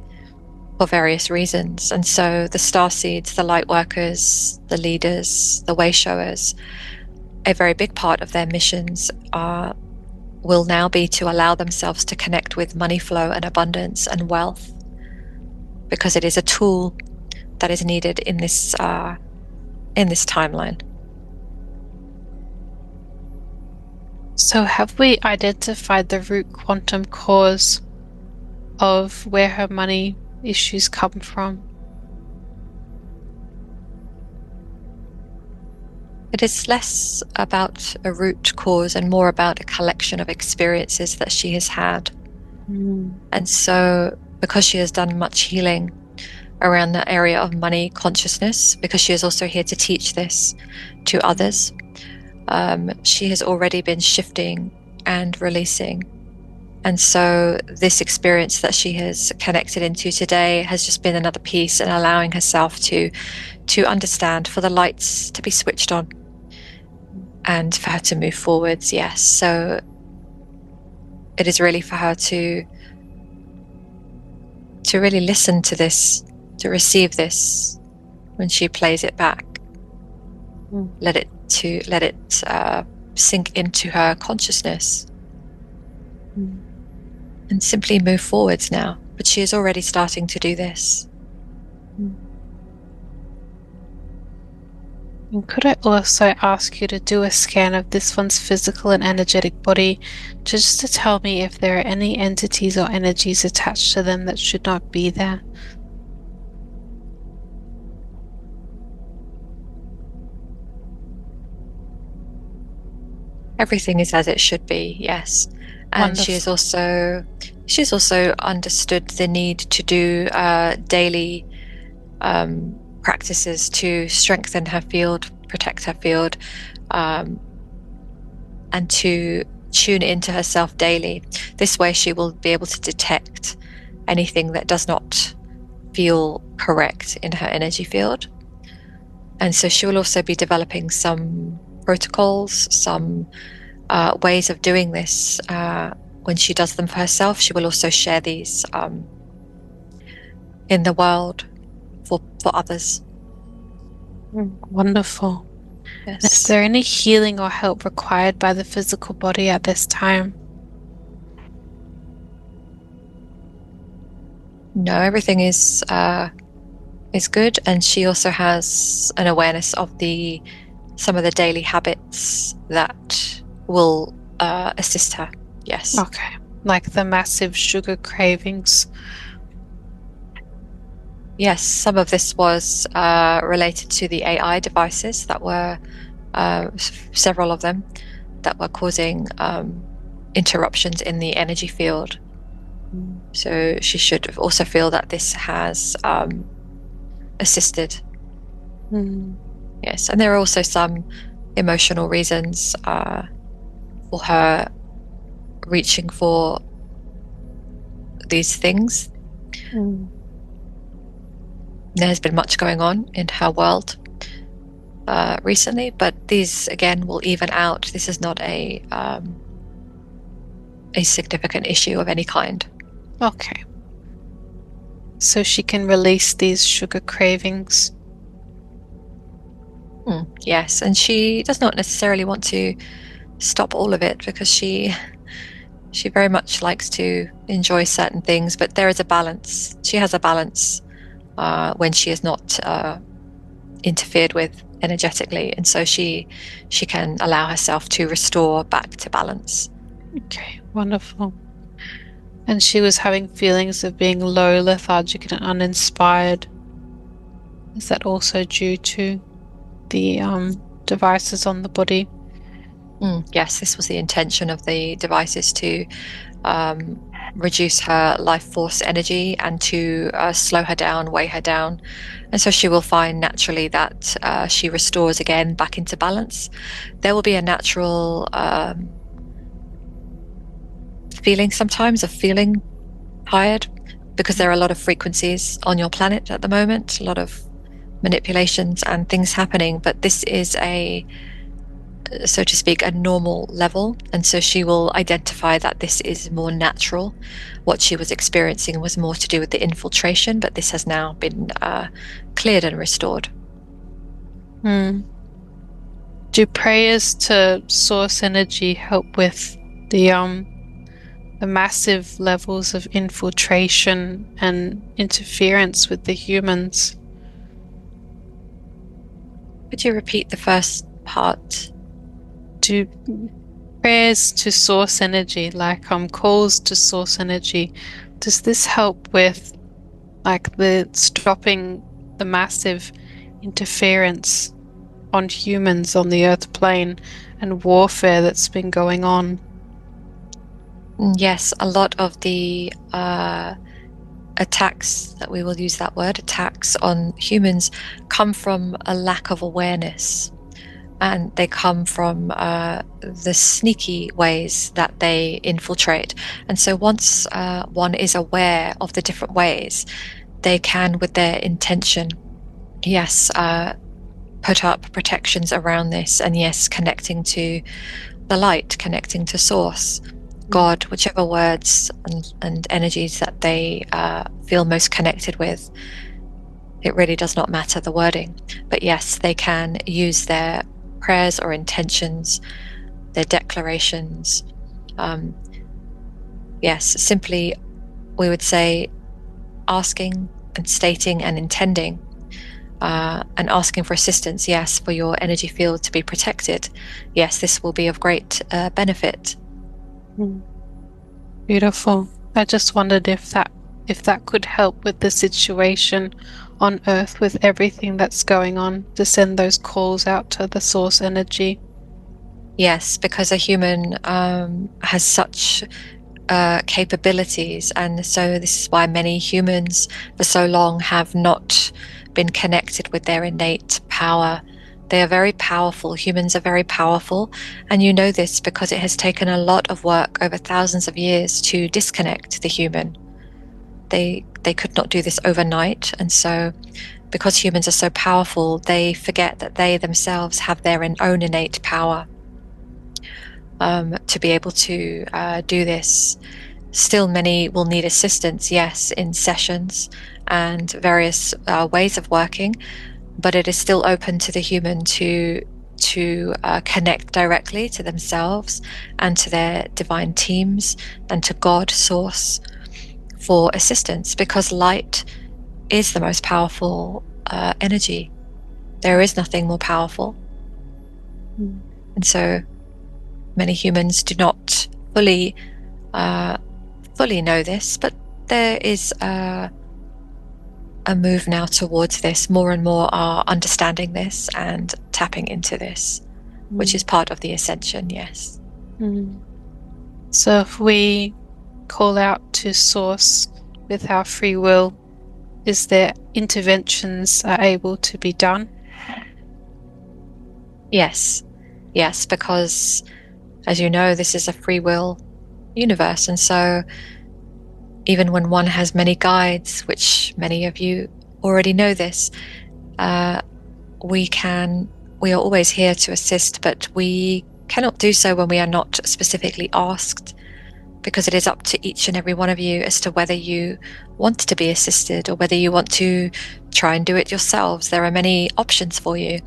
for various reasons. And so the starseeds, the light workers, the leaders, the way showers, a very big part of their missions will now be to allow themselves to connect with money flow and abundance and wealth, because it is a tool that is needed in this timeline. So have we identified the root quantum cause of where her money issues come from? It is less about a root cause and more about a collection of experiences that she has had. And so, because she has done much healing around the area of money consciousness, because she is also here to teach this to others, she has already been shifting and releasing. And so this experience that she has connected into today has just been another piece in allowing herself to understand, for the lights to be switched on and for her to move forwards. Yes. So it is really for her to really listen to this, to receive this when she plays it back. Let it sink into her consciousness. And simply move forwards now. But she is already starting to do this. And could I also ask you to do a scan of this one's physical and energetic body, just to tell me if there are any entities or energies attached to them that should not be there? Everything is as it should be, yes. And Wonderful. she's also understood the need to do daily practices to strengthen her field, protect her field, and to tune into herself daily. This way she will be able to detect anything that does not feel correct in her energy field. And so she will also be developing some protocols, some ways of doing this. When she does them for herself, she will also share these in the world for others. Wonderful. Yes. Is there any healing or help required by the physical body at this time? No, everything is good, and she also has an awareness of some of the daily habits that will assist her. Yes. Okay. Like the massive sugar cravings. Yes, some of this was related to the AI devices that were several of them that were causing interruptions in the energy field. So she should also feel that this has assisted. Yes, and there are also some emotional reasons for her reaching for these things. There has been much going on in her world recently, but these again will even out. This is not a significant issue of any kind. Okay. So she can release these sugar cravings. Yes, and she does not necessarily want to stop all of it, because she very much likes to enjoy certain things, but there is a balance. She has a balance when she is not interfered with energetically, and so she can allow herself to restore back to balance. Okay, wonderful. And she was having feelings of being low, lethargic, and uninspired. Is that also due to the devices on the body? Yes, this was the intention of the devices, to reduce her life force energy and to slow her down, weigh her down. And so she will find naturally that she restores again back into balance. There will be a natural feeling sometimes of feeling tired, because there are a lot of frequencies on your planet at the moment, a lot of manipulations and things happening, but this is a, so to speak, a normal level. And so she will identify that this is more natural. What she was experiencing was more to do with the infiltration, but this has now been cleared and restored. Do prayers to source energy help with the massive levels of infiltration and interference with the humans? Could you repeat the first part? Do prayers to source energy, like calls to source energy, does this help with like the stopping the massive interference on humans on the earth plane and warfare that's been going on? Yes, a lot of the attacks, that we will use that word, attacks on humans, come from a lack of awareness. And they come from the sneaky ways that they infiltrate. And so once one is aware of the different ways, they can, with their intention, yes, put up protections around this. And yes, connecting to the light, connecting to source, God, whichever words and energies that they feel most connected with. It really does not matter the wording. But yes, they can use their prayers or intentions, their declarations. Yes, simply we would say asking and stating and intending, and asking for assistance, yes, for your energy field to be protected. Yes, this will be of great benefit. Beautiful. I just wondered if that could help with the situation on Earth with everything that's going on, to send those calls out to the source energy. Yes, because a human has such capabilities, and so this is why many humans for so long have not been connected with their innate power. They are very powerful. Humans are very powerful, and you know this because it has taken a lot of work over thousands of years to disconnect the human. They could not do this overnight, and so because humans are so powerful, they forget that they themselves have their own innate power to be able to do this. Still, many will need assistance, yes, in sessions and various ways of working, but it is still open to the human to connect directly to themselves and to their divine teams and to God, Source, for assistance, because light is the most powerful energy. There is nothing more powerful. And so many humans do not fully know this, but there is a move now towards this. More and more are understanding this and tapping into this, which is part of the ascension, yes. So if we call out to source with our free will, is there interventions are able to be done? Yes, because as you know, this is a free will universe, and so even when one has many guides, which many of you already know this, we are always here to assist, but we cannot do so when we are not specifically asked, because it is up to each and every one of you as to whether you want to be assisted or whether you want to try and do it yourselves. There are many options for you,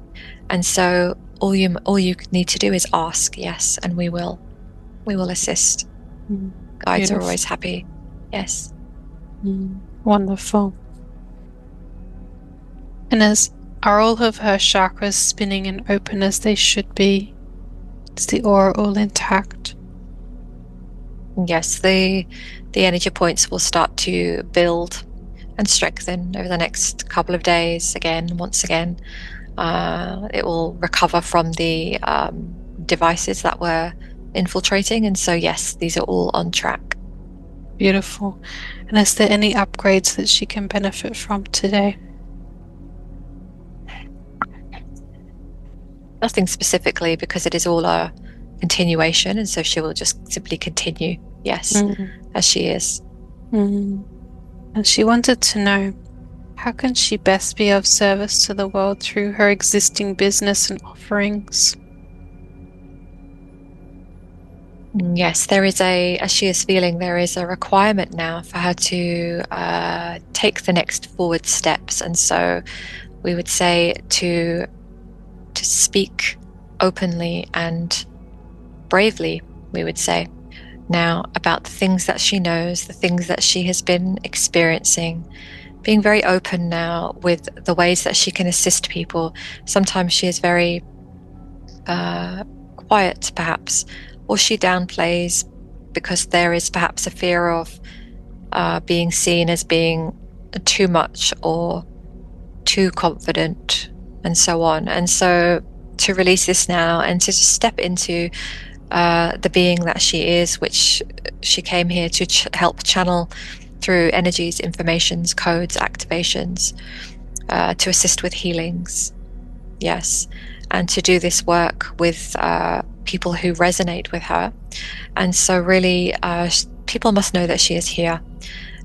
and so all you need to do is ask, yes, and we will assist. Guides are always happy. Yes. Wonderful. And are all of her chakras spinning and open as they should be? Is the aura all intact? Yes, the energy points will start to build and strengthen over the next couple of days. Once again, it will recover from the devices that were infiltrating, and so yes, these are all on track. Beautiful. And is there any upgrades that she can benefit from today? Nothing specifically, because it is all a continuation, and so she will just simply continue, yes, as she is. And she wanted to know, how can she best be of service to the world through her existing business and offerings? Yes, there is as she is feeling, there is a requirement now for her to take the next forward steps. And so we would say to speak openly and bravely, we would say now, about the things that she knows, the things that she has been experiencing, being very open now with the ways that she can assist people. Sometimes she is very quiet, perhaps, or she downplays because there is perhaps a fear of being seen as being too much or too confident, and so on. And so to release this now and to just step into the being that she is, which she came here to help channel through energies, informations, codes, activations, to assist with healings. Yes. And to do this work with people who resonate with her. And so really, people must know that she is here.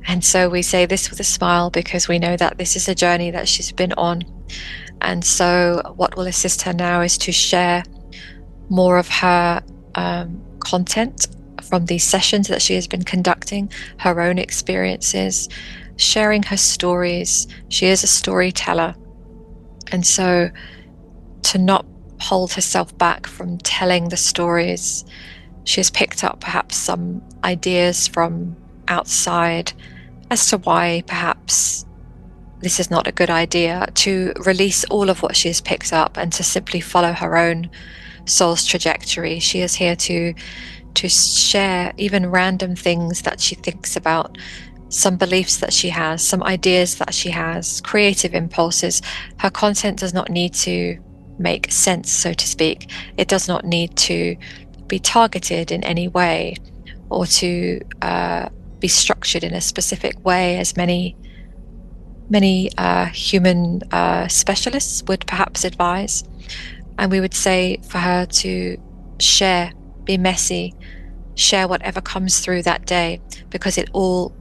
And so we say this with a smile because we know that this is a journey that she's been on. And so what will assist her now is to share more of her content from these sessions that she has been conducting, her own experiences, sharing her stories. She is a storyteller. And so to not hold herself back from telling the stories, she has picked up perhaps some ideas from outside as to why perhaps this is not a good idea, to release all of what she has picked up and to simply follow her own soul's trajectory. She is here to share even random things that she thinks about, some beliefs that she has, some ideas that she has, creative impulses. Her content does not need to make sense, so to speak. It does not need to be targeted in any way or to be structured in a specific way, as many human specialists would perhaps advise. And we would say for her to share, be messy, share whatever comes through that day, because it all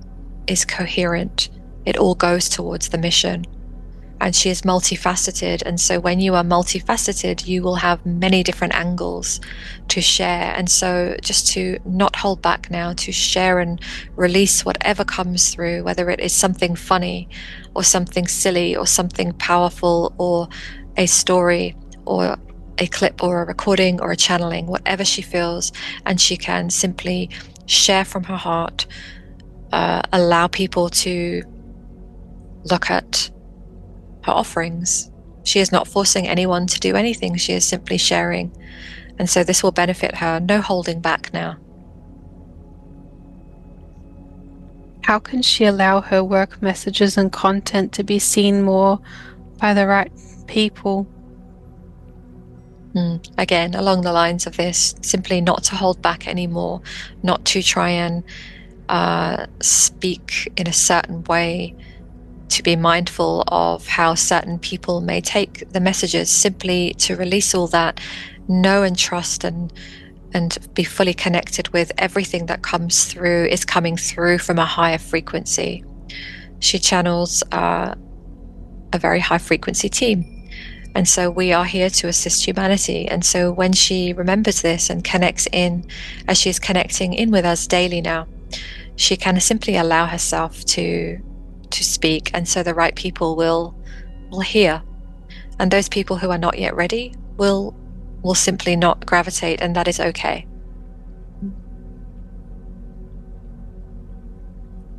is coherent. It all goes towards the mission. And she is multifaceted. And so when you are multifaceted, you will have many different angles to share. And so just to not hold back now, to share and release whatever comes through, whether it is something funny or something silly or something powerful or a story or a clip or a recording or a channeling, whatever she feels, and she can simply share from her heart, allow people to look at her offerings. She is not forcing anyone to do anything. She is simply sharing. And so this will benefit her. No holding back now. How can she allow her work messages and content to be seen more by the right people? Again, along the lines of this, simply not to hold back anymore, not to try and speak in a certain way, to be mindful of how certain people may take the messages, simply to release all that, know and trust and be fully connected with everything that comes through is coming through from a higher frequency. She channels a very high frequency team. And so we are here to assist humanity. And so when she remembers this and connects in, as she's connecting in with us daily now, she can simply allow herself to speak. And so the right people will hear. And those people who are not yet ready will simply not gravitate, and that is okay.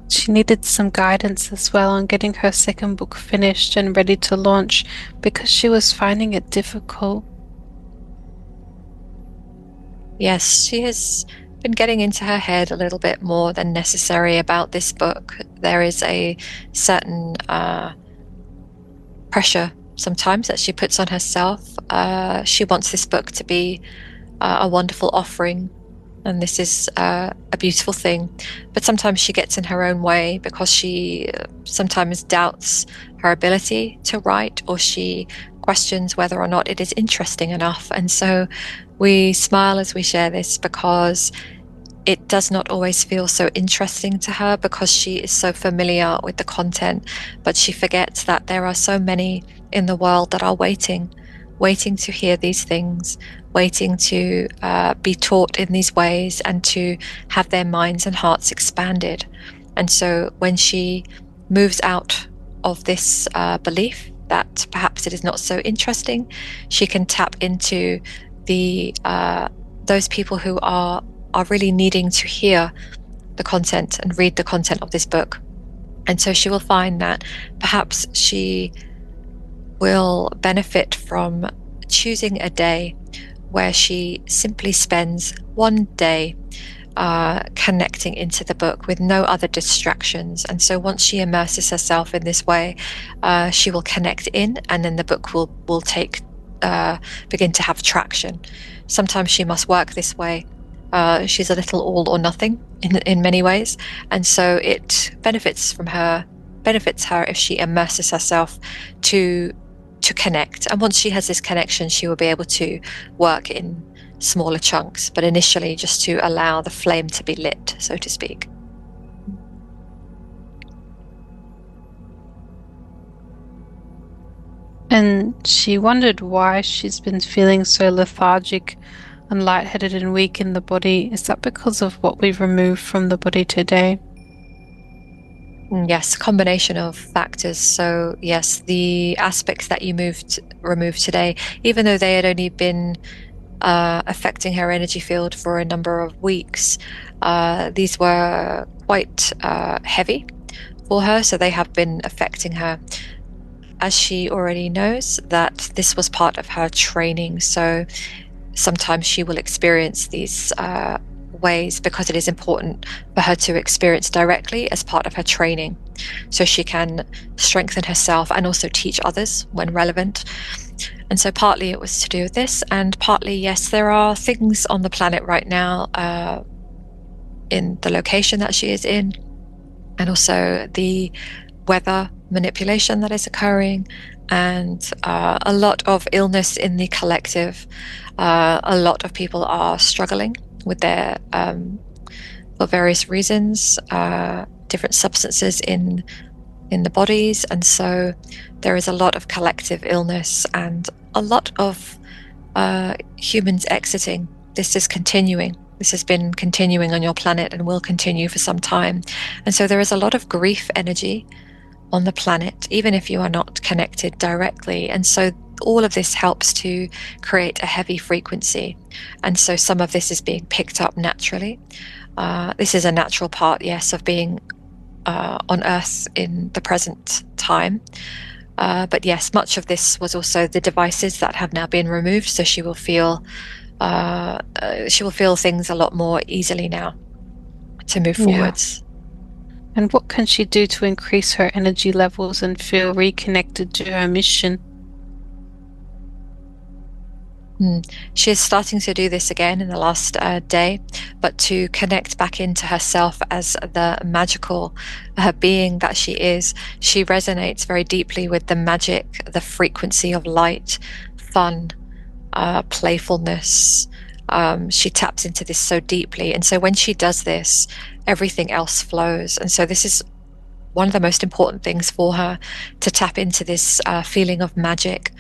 She needed some guidance as well on getting her second book finished and ready to launch, because she was finding it difficult. Yes, she has been getting into her head a little bit more than necessary about this book. There is a certain pressure sometimes that she puts on herself. She wants this book to be a wonderful offering, and this is a beautiful thing. But sometimes she gets in her own way because she sometimes doubts her ability to write, or she questions whether or not it is interesting enough. And so we smile as we share this, because it does not always feel so interesting to her, because she is so familiar with the content, but she forgets that there are so many in the world that are waiting to hear these things, waiting to be taught in these ways and to have their minds and hearts expanded. And so when she moves out of this belief that perhaps it is not so interesting, she can tap into the those people who are really needing to hear the content and read the content of this book. And so she will find that perhaps she will benefit from choosing a day where she simply spends one day connecting into the book with no other distractions. And so once she immerses herself in this way, she will connect in, and then the book will begin to have traction. Sometimes she must work this way. She's a little all or nothing in many ways, and so it benefits her if she immerses herself to connect. And once she has this connection, she will be able to work in smaller chunks, but initially just to allow the flame to be lit, so to speak. And she wondered why she's been feeling so lethargic and lightheaded and weak in the body. Is that because of what we've removed from the body today? Yes, a combination of factors. So yes, the aspects that you removed today, even though they had only been affecting her energy field for a number of weeks, these were quite heavy for her, so they have been affecting her. As she already knows, that this was part of her training, so sometimes she will experience these ways because it is important for her to experience directly as part of her training, so she can strengthen herself and also teach others when relevant. And so partly it was to do with this, and partly, yes, there are things on the planet right now in the location that she is in, and also the weather manipulation that is occurring, and a lot of illness in the collective. A lot of people are struggling with their for various reasons, different substances in the bodies, and so there is a lot of collective illness and a lot of humans exiting. This is continuing. This has been continuing on your planet and will continue for some time. And so there is a lot of grief energy on the planet, even if you are not connected directly. And so all of this helps to create a heavy frequency. And so some of this is being picked up naturally. This is a natural part, yes, of being on Earth in the present time. But yes, much of this was also the devices that have now been removed. So she will feel things a lot more easily now to move forwards. And what can she do to increase her energy levels and feel reconnected to her mission? She is starting to do this again in the last day, but to connect back into herself as the magical being that she is. She resonates very deeply with the magic, the frequency of light, fun, playfulness. She taps into this so deeply. And so when she does this, everything else flows. And so this is one of the most important things for her, to tap into this feeling of magic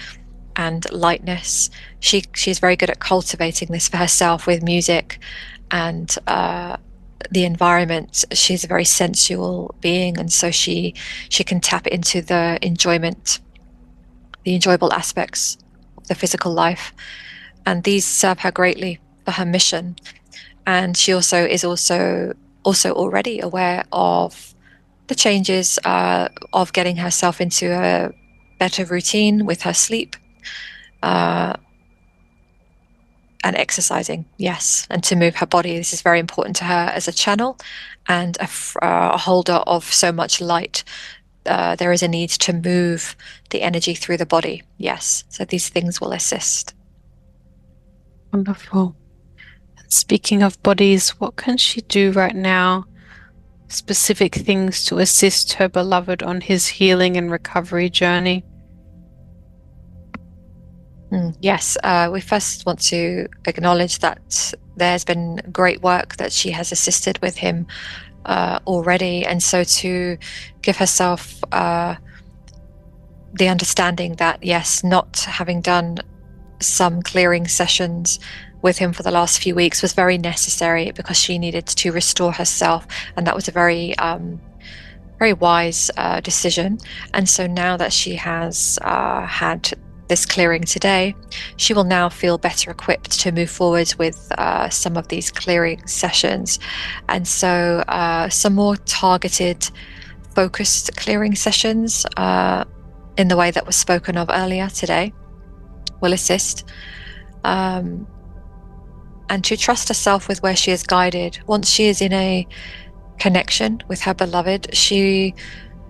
and lightness. She's very good at cultivating this for herself with music and the environment. She's a very sensual being, and so she can tap into the enjoyable aspects of the physical life, and these serve her greatly for her mission. And she also is already aware of the changes of getting herself into a better routine with her sleep, and exercising, yes, and to move her body. This is very important to her as a channel and a holder of so much light. There is a need to move the energy through the body, yes, so these things will assist. Wonderful. And speaking of bodies, what can she do right now? Specific things to assist her beloved on his healing and recovery journey? Yes, we first want to acknowledge that there's been great work that she has assisted with him already, and so to give herself the understanding that, yes, not having done some clearing sessions with him for the last few weeks was very necessary because she needed to restore herself, and that was a very very wise decision. And so now that she has had this clearing today, she will now feel better equipped to move forward with some of these clearing sessions. And so some more targeted, focused clearing sessions in the way that was spoken of earlier today will assist. And to trust herself with where she is guided. Once she is in a connection with her beloved, we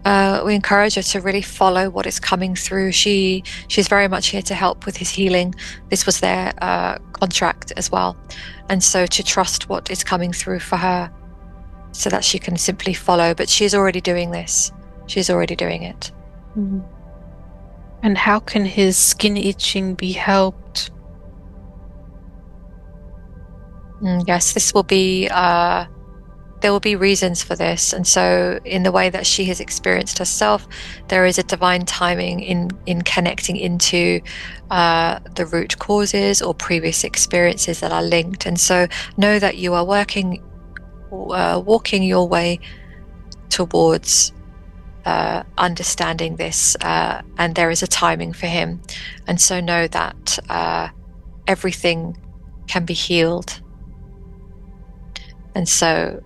encourage her to really follow what is coming through. She's very much here to help with his healing. This was their contract as well. And so to trust what is coming through for her so that she can simply follow. But she's already doing this. She's already doing it. Mm-hmm. And how can his skin itching be helped? Yes, this will be... there will be reasons for this. And so in the way that she has experienced herself, there is a divine timing in connecting into the root causes or previous experiences that are linked. And so know that you are walking your way towards understanding this, and there is a timing for him. And so know that everything can be healed. And so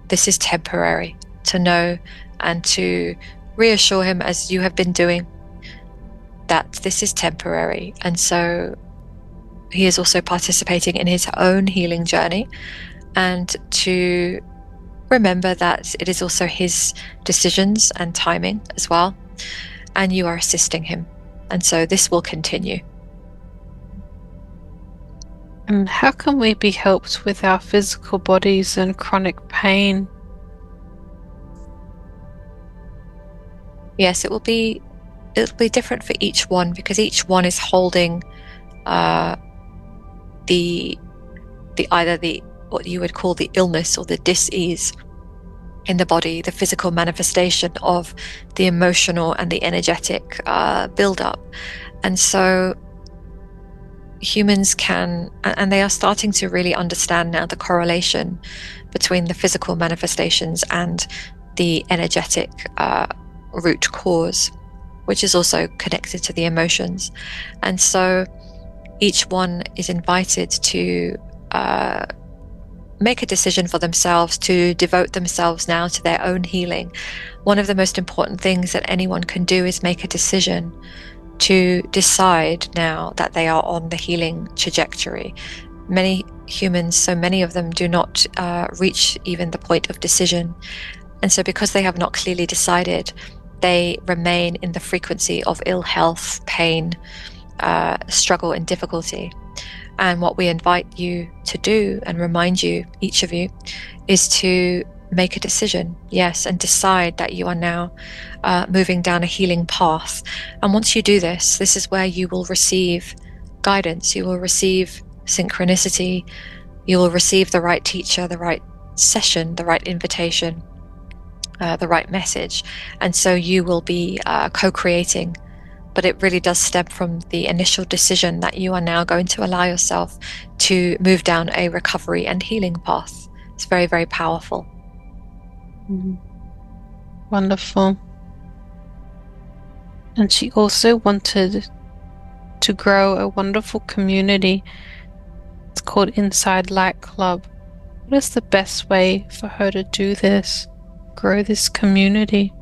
this is temporary, to know and to reassure him, as you have been doing, that this is temporary. And so he is also participating in his own healing journey, and to remember that it is also his decisions and timing as well, and you are assisting him. And so this will continue. And how can we be helped with our physical bodies and chronic pain? Yes, it'll be different for each one, because each one is holding either what you would call the illness or the dis-ease in the body, the physical manifestation of the emotional and the energetic build-up. And so humans can, and they are starting to really understand now the correlation between the physical manifestations and the energetic root cause, which is also connected to the emotions. And so each one is invited to make a decision for themselves, to devote themselves now to their own healing. One of the most important things that anyone can do is make a decision to decide now that they are on the healing trajectory. Many humans, so many of them, do not reach even the point of decision. And so because they have not clearly decided, they remain in the frequency of ill health, pain, struggle, and difficulty. And what we invite you to do, and remind you, each of you, is to make a decision, yes, and decide that you are now moving down a healing path. And once you do this, this is where you will receive guidance, you will receive synchronicity, you will receive the right teacher, the right session, the right invitation, the right message. And so you will be co-creating. But it really does stem from the initial decision that you are now going to allow yourself to move down a recovery and healing path. It's very, very powerful. Mm-hmm. Wonderful. And she also wanted to grow a wonderful community. It's called Inside Light Club. What is the best way for her to do this? Grow this community?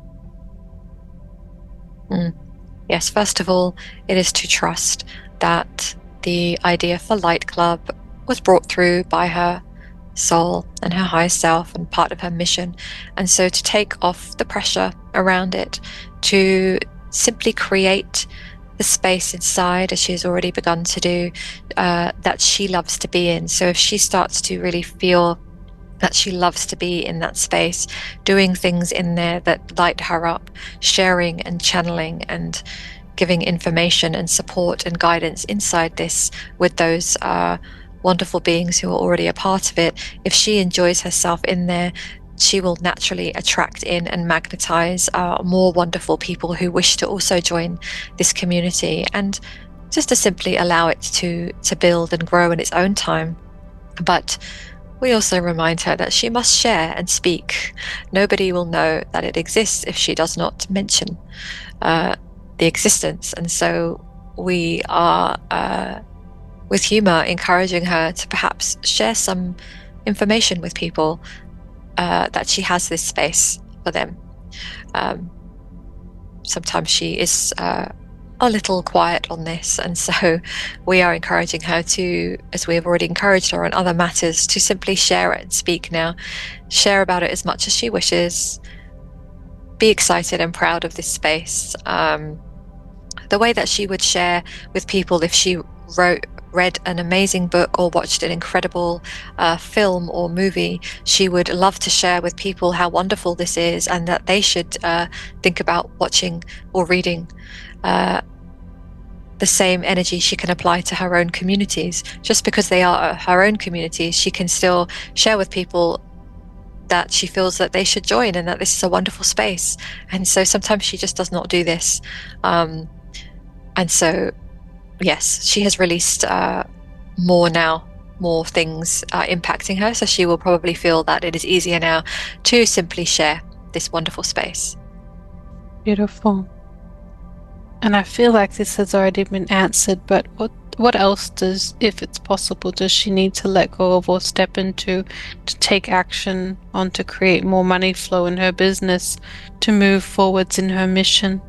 Yes, first of all, it is to trust that the idea for Light Club was brought through by her soul and her higher self and part of her mission. And so to take off the pressure around it, to simply create the space inside, as she has already begun to do, that she loves to be in. So if she starts to really feel that she loves to be in that space, doing things in there that light her up, sharing and channeling and giving information and support and guidance inside this with those wonderful beings who are already a part of it, if she enjoys herself in there, she will naturally attract in and magnetize more wonderful people who wish to also join this community, and just to simply allow it to build and grow in its own time. But we also remind her that she must share and speak. Nobody will know that it exists if she does not mention the existence. And so we are, with humor, encouraging her to perhaps share some information with people, that she has this space for them. Sometimes she is a little quiet on this, and so we are encouraging her to, as we have already encouraged her on other matters, to simply share it and speak now. Share about it as much as she wishes. Be excited and proud of this space. The way that she would share with people if she read an amazing book or watched an incredible film or movie, she would love to share with people how wonderful this is, and that they should think about watching or reading. The same energy she can apply to her own communities. Just because they are her own communities, she can still share with people that she feels that they should join and that this is a wonderful space. And so sometimes she just does not do this. And so, yes, she has released more now, more things impacting her. So she will probably feel that it is easier now to simply share this wonderful space. Beautiful. And I feel like this has already been answered, but what else does, if it's possible, does she need to let go of or step into to take action on to create more money flow in her business, to move forwards in her mission?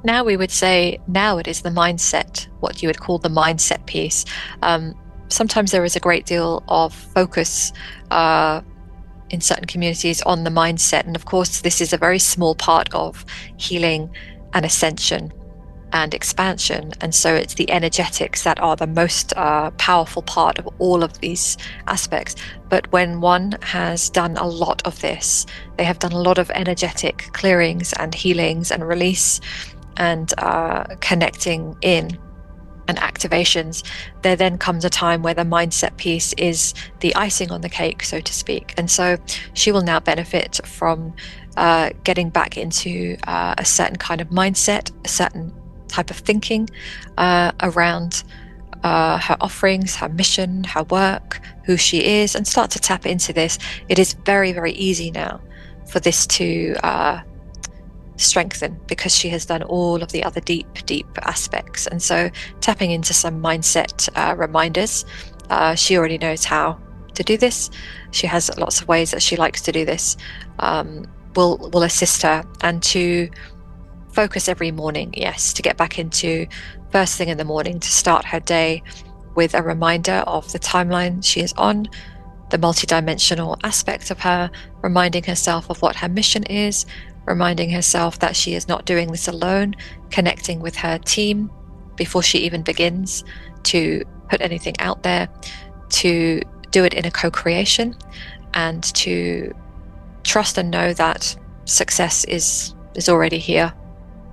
Now we would say, now it is the mindset, what you would call the mindset piece. Sometimes there is a great deal of focus in certain communities on the mindset. And of course, this is a very small part of healing and ascension and expansion. And so it's the energetics that are the most powerful part of all of these aspects. But when one has done a lot of this, they have done a lot of energetic clearings and healings and release and connecting in and activations, there then comes a time where the mindset piece is the icing on the cake, so to speak. And so she will now benefit from getting back into a certain kind of mindset, a certain type of thinking around her offerings, her mission, her work, who she is, and start to tap into this. It is very, very easy now for this to strengthen, because she has done all of the other deep aspects. And so tapping into some mindset reminders, she already knows how to do this. She has lots of ways that she likes to do this, will assist her. And to focus every morning, yes, to get back into first thing in the morning, to start her day with a reminder of the timeline she is on, the multidimensional aspect of her, reminding herself of what her mission is, reminding herself that she is not doing this alone, connecting with her team before she even begins to put anything out there, to do it in a co-creation, and to trust and know that success is already here.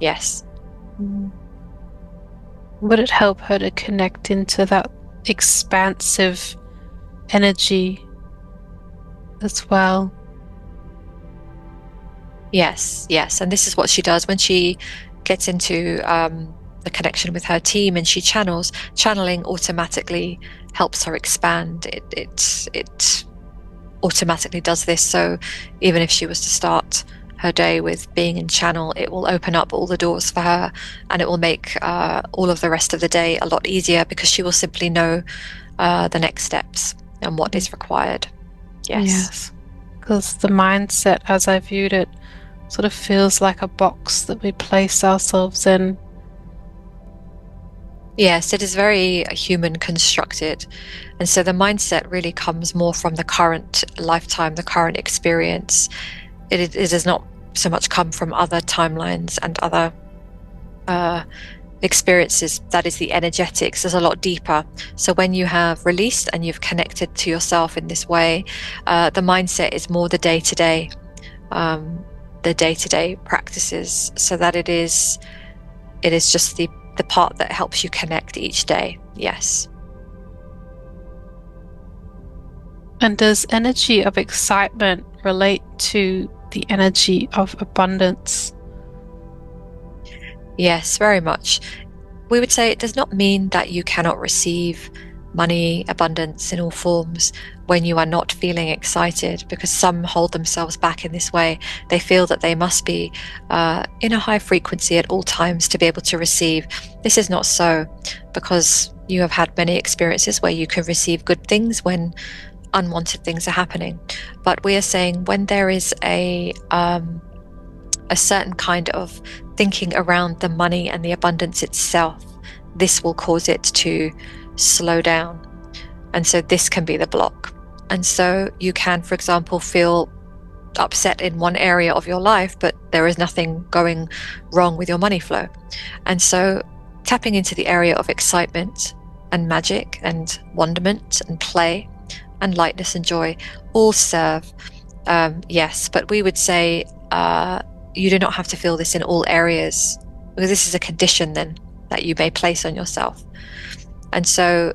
Yes. Would it help her to connect into that expansive energy as well? Yes. And this is what she does when she gets into the connection with her team and she channels. Channeling automatically helps her expand. It automatically does this. So even if she was to start her day with being in channel, it will open up all the doors for her, and it will make all of the rest of the day a lot easier, because she will simply know the next steps and what is required. Yes. Because the mindset, as I viewed it, sort of feels like a box that we place ourselves in. Yes, it is very human constructed. And so the mindset really comes more from the current lifetime, the current experience. It does not so much come from other timelines and other experiences. That is the energetics. There's a lot deeper. So when you have released and you've connected to yourself in this way, the mindset is more the day-to-day. the day-to-day practices, so that it is just the part that helps you connect each day. Yes. And does energy of excitement relate to the energy of abundance? Yes, very much. We would say it does not mean that you cannot receive money, abundance in all forms when you are not feeling excited, because some hold themselves back in this way. They feel that they must be in a high frequency at all times to be able to receive. This is not so, because you have had many experiences where you can receive good things when unwanted things are happening. But we are saying when there is a certain kind of thinking around the money and the abundance itself, this will cause it to slow down. And so this can be the block. And so you can, for example, feel upset in one area of your life, but there is nothing going wrong with your money flow. And so tapping into the area of excitement and magic and wonderment and play and lightness and joy all serve. Yes, but we would say you do not have to feel this in all areas, because this is a condition then that you may place on yourself. And so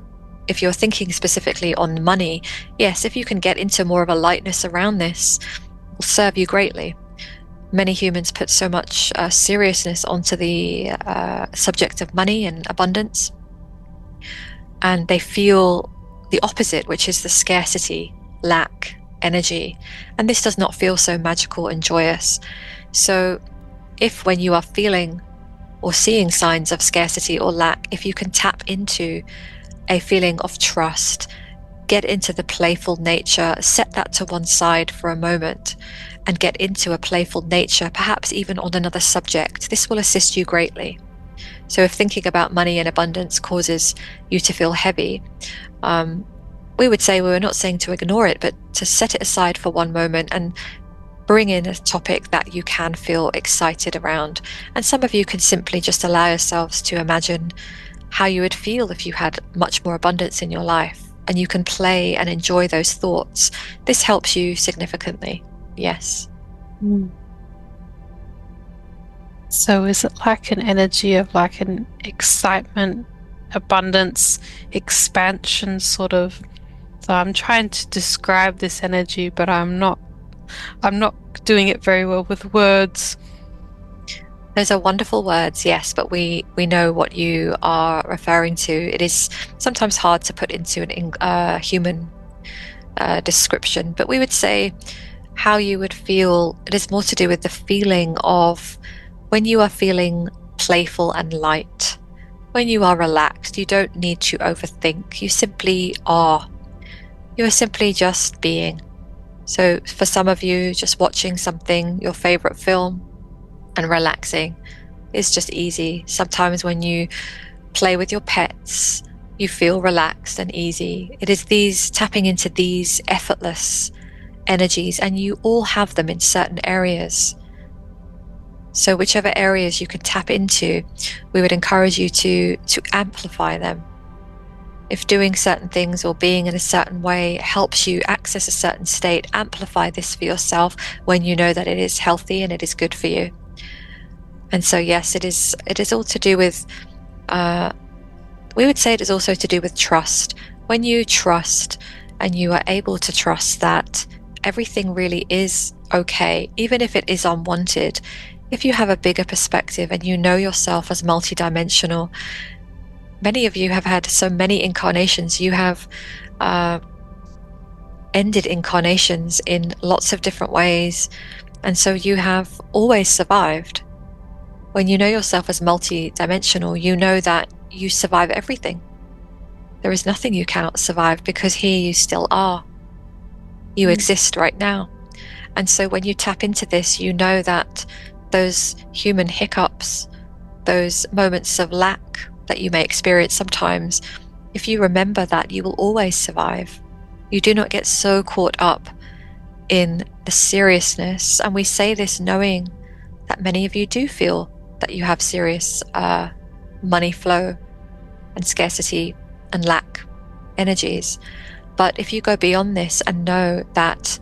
if you're thinking specifically on money, yes, if you can get into more of a lightness around this, will serve you greatly. Many humans put so much seriousness onto the subject of money and abundance, and they feel the opposite, which is the scarcity, lack, energy. And this does not feel so magical and joyous. So if when you are feeling or seeing signs of scarcity or lack, if you can tap into a feeling of trust, get into the playful nature, set that to one side for a moment and get into a playful nature, perhaps even on another subject, this will assist you greatly. So if thinking about money and abundance causes you to feel heavy, we would say, we're not saying to ignore it, but to set it aside for one moment and bring in a topic that you can feel excited around. And some of you can simply just allow yourselves to imagine how you would feel if you had much more abundance in your life, and you can play and enjoy those thoughts. This helps you significantly. Yes. So is it like an energy of like an excitement, abundance, expansion sort of? So I'm trying to describe this energy, but I'm not doing it very well with words. Those are wonderful words, yes, but we know what you are referring to. It is sometimes hard to put into a human description, but we would say how you would feel. It is more to do with the feeling of when you are feeling playful and light, when you are relaxed. You don't need to overthink. You simply are. You are simply just being. So for some of you, just watching something, your favorite film, and relaxing is just easy. Sometimes when you play with your pets, you feel relaxed and easy. It is these tapping into these effortless energies, and you all have them in certain areas. So whichever areas you can tap into, we would encourage you to amplify them. If doing certain things or being in a certain way helps you access a certain state, amplify this for yourself when you know that it is healthy and it is good for you. And so yes, it is all to do with, we would say it is also to do with trust. When you trust and you are able to trust that everything really is okay, even if it is unwanted, if you have a bigger perspective and you know yourself as multidimensional. Many of you have had so many incarnations. You have ended incarnations in lots of different ways. And so you have always survived. When you know yourself as multidimensional, you know that you survive everything. There is nothing you cannot survive, because here you still are. You exist right now. And so when you tap into this, you know that those human hiccups, those moments of lack that you may experience sometimes, if you remember that, you will always survive. You do not get so caught up in the seriousness. And we say this knowing that many of you do feel that you have serious money flow and scarcity and lack energies. But if you go beyond this and know that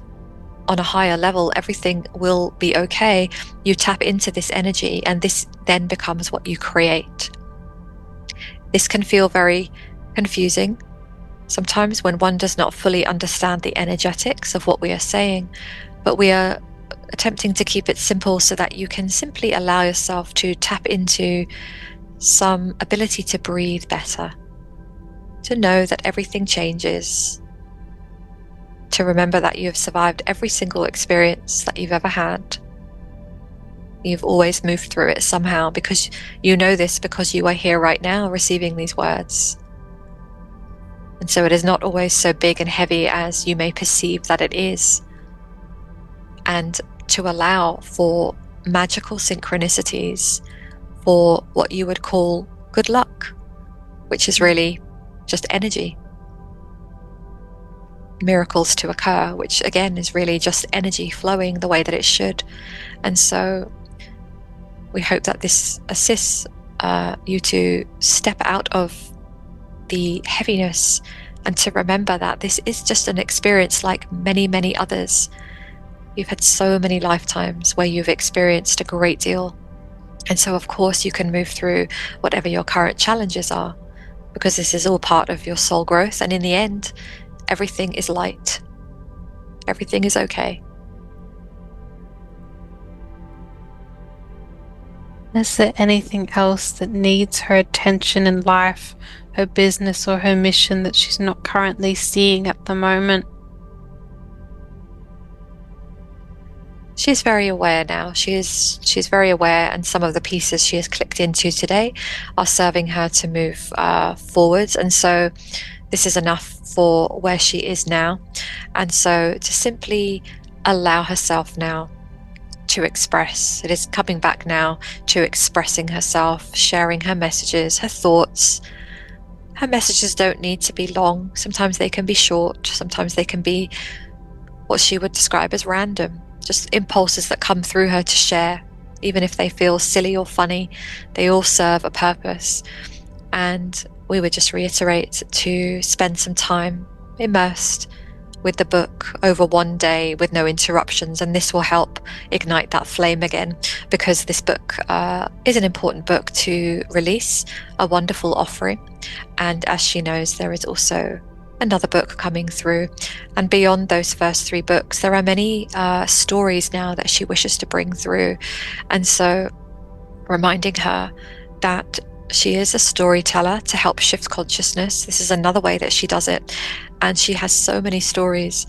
on a higher level, everything will be okay. You tap into this energy, and this then becomes what you create. This can feel very confusing sometimes when one does not fully understand the energetics of what we are saying, but we are attempting to keep it simple so that you can simply allow yourself to tap into some ability to breathe better, to know that everything changes, to remember that you have survived every single experience that you've ever had. You've always moved through it somehow, because you know this, because you are here right now receiving these words. And so it is not always so big and heavy as you may perceive that it is. And to allow for magical synchronicities, for what you would call good luck, which is really just energy. Miracles to occur, which again is really just energy flowing the way that it should. And so we hope that this assists you to step out of the heaviness and to remember that this is just an experience like many, many others. You've had so many lifetimes where you've experienced a great deal. And so, of course, you can move through whatever your current challenges are, because this is all part of your soul growth. And in the end, everything is light. Everything is okay. Is there anything else that needs her attention in life, her business or her mission, that she's not currently seeing at the moment? She's very aware now. She's very aware, and some of the pieces she has clicked into today are serving her to move forwards. And so this is enough for where she is now. And so to simply allow herself now to express. It is coming back now to expressing herself, sharing her messages, her thoughts. Her messages don't need to be long. Sometimes they can be short. Sometimes they can be what she would describe as random, just impulses that come through her to share. Even if they feel silly or funny, they all serve a purpose. And we would just reiterate to spend some time immersed with the book over one day with no interruptions, and this will help ignite that flame again, because this book is an important book to release, a wonderful offering. And as she knows, there is also another book coming through, and beyond those first 3 books there are many stories now that she wishes to bring through. And so reminding her that she is a storyteller to help shift consciousness. This is another way that she does it, and she has so many stories,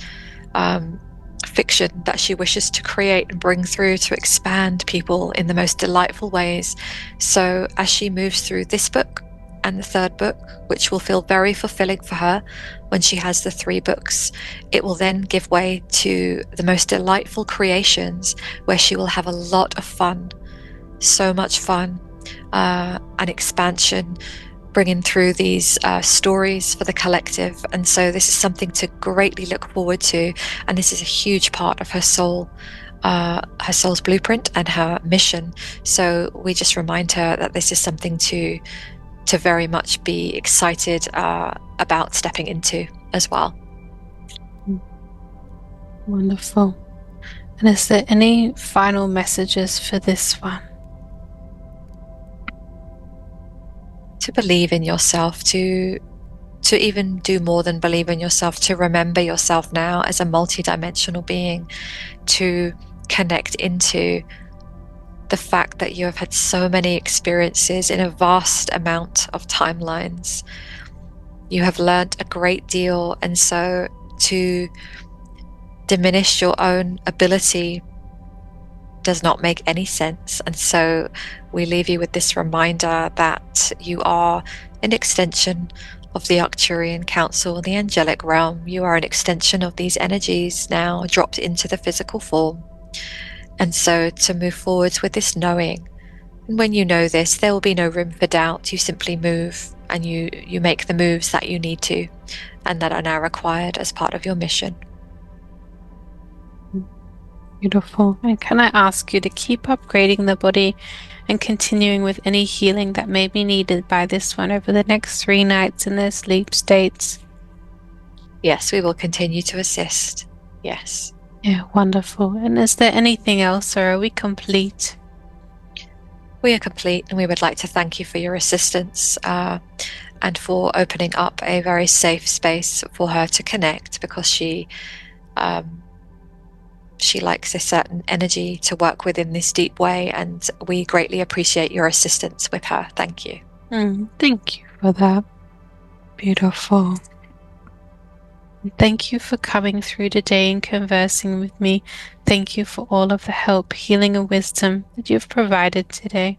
fiction that she wishes to create and bring through to expand people in the most delightful ways. So as she moves through this book and the 3rd book, which will feel very fulfilling for her when she has the 3 books, it will then give way to the most delightful creations where she will have a lot of fun, so much fun, an expansion, bringing through these stories for the collective. And so this is something to greatly look forward to, and this is a huge part of her soul's blueprint and her mission. So we just remind her that this is something to very much be excited about stepping into as well. Wonderful. And is there any final messages for this one? To believe in yourself, to even do more than believe in yourself, to remember yourself now as a multidimensional being, to connect into the fact that you have had so many experiences in a vast amount of timelines. You have learned a great deal, and so to diminish your own ability does not make any sense. And so we leave you with this reminder that you are an extension of the Arcturian Council, the angelic realm. You are an extension of these energies now dropped into the physical form. And so to move forwards with this knowing, and when you know this, there will be no room for doubt. You simply move, and you make the moves that you need to, and that are now required as part of your mission. Beautiful. And can I ask you to keep upgrading the body and continuing with any healing that may be needed by this one over the next 3 nights in their sleep states? Yes, we will continue to assist. Yes. Yeah, wonderful. And is there anything else, or are we complete? We are complete, and we would like to thank you for your assistance and for opening up a very safe space for her to connect, because she likes a certain energy to work with in this deep way, and we greatly appreciate your assistance with her. Thank you. Thank you for that. Beautiful. And thank you for coming through today and conversing with me. Thank you for all of the help, healing, and wisdom that you've provided today.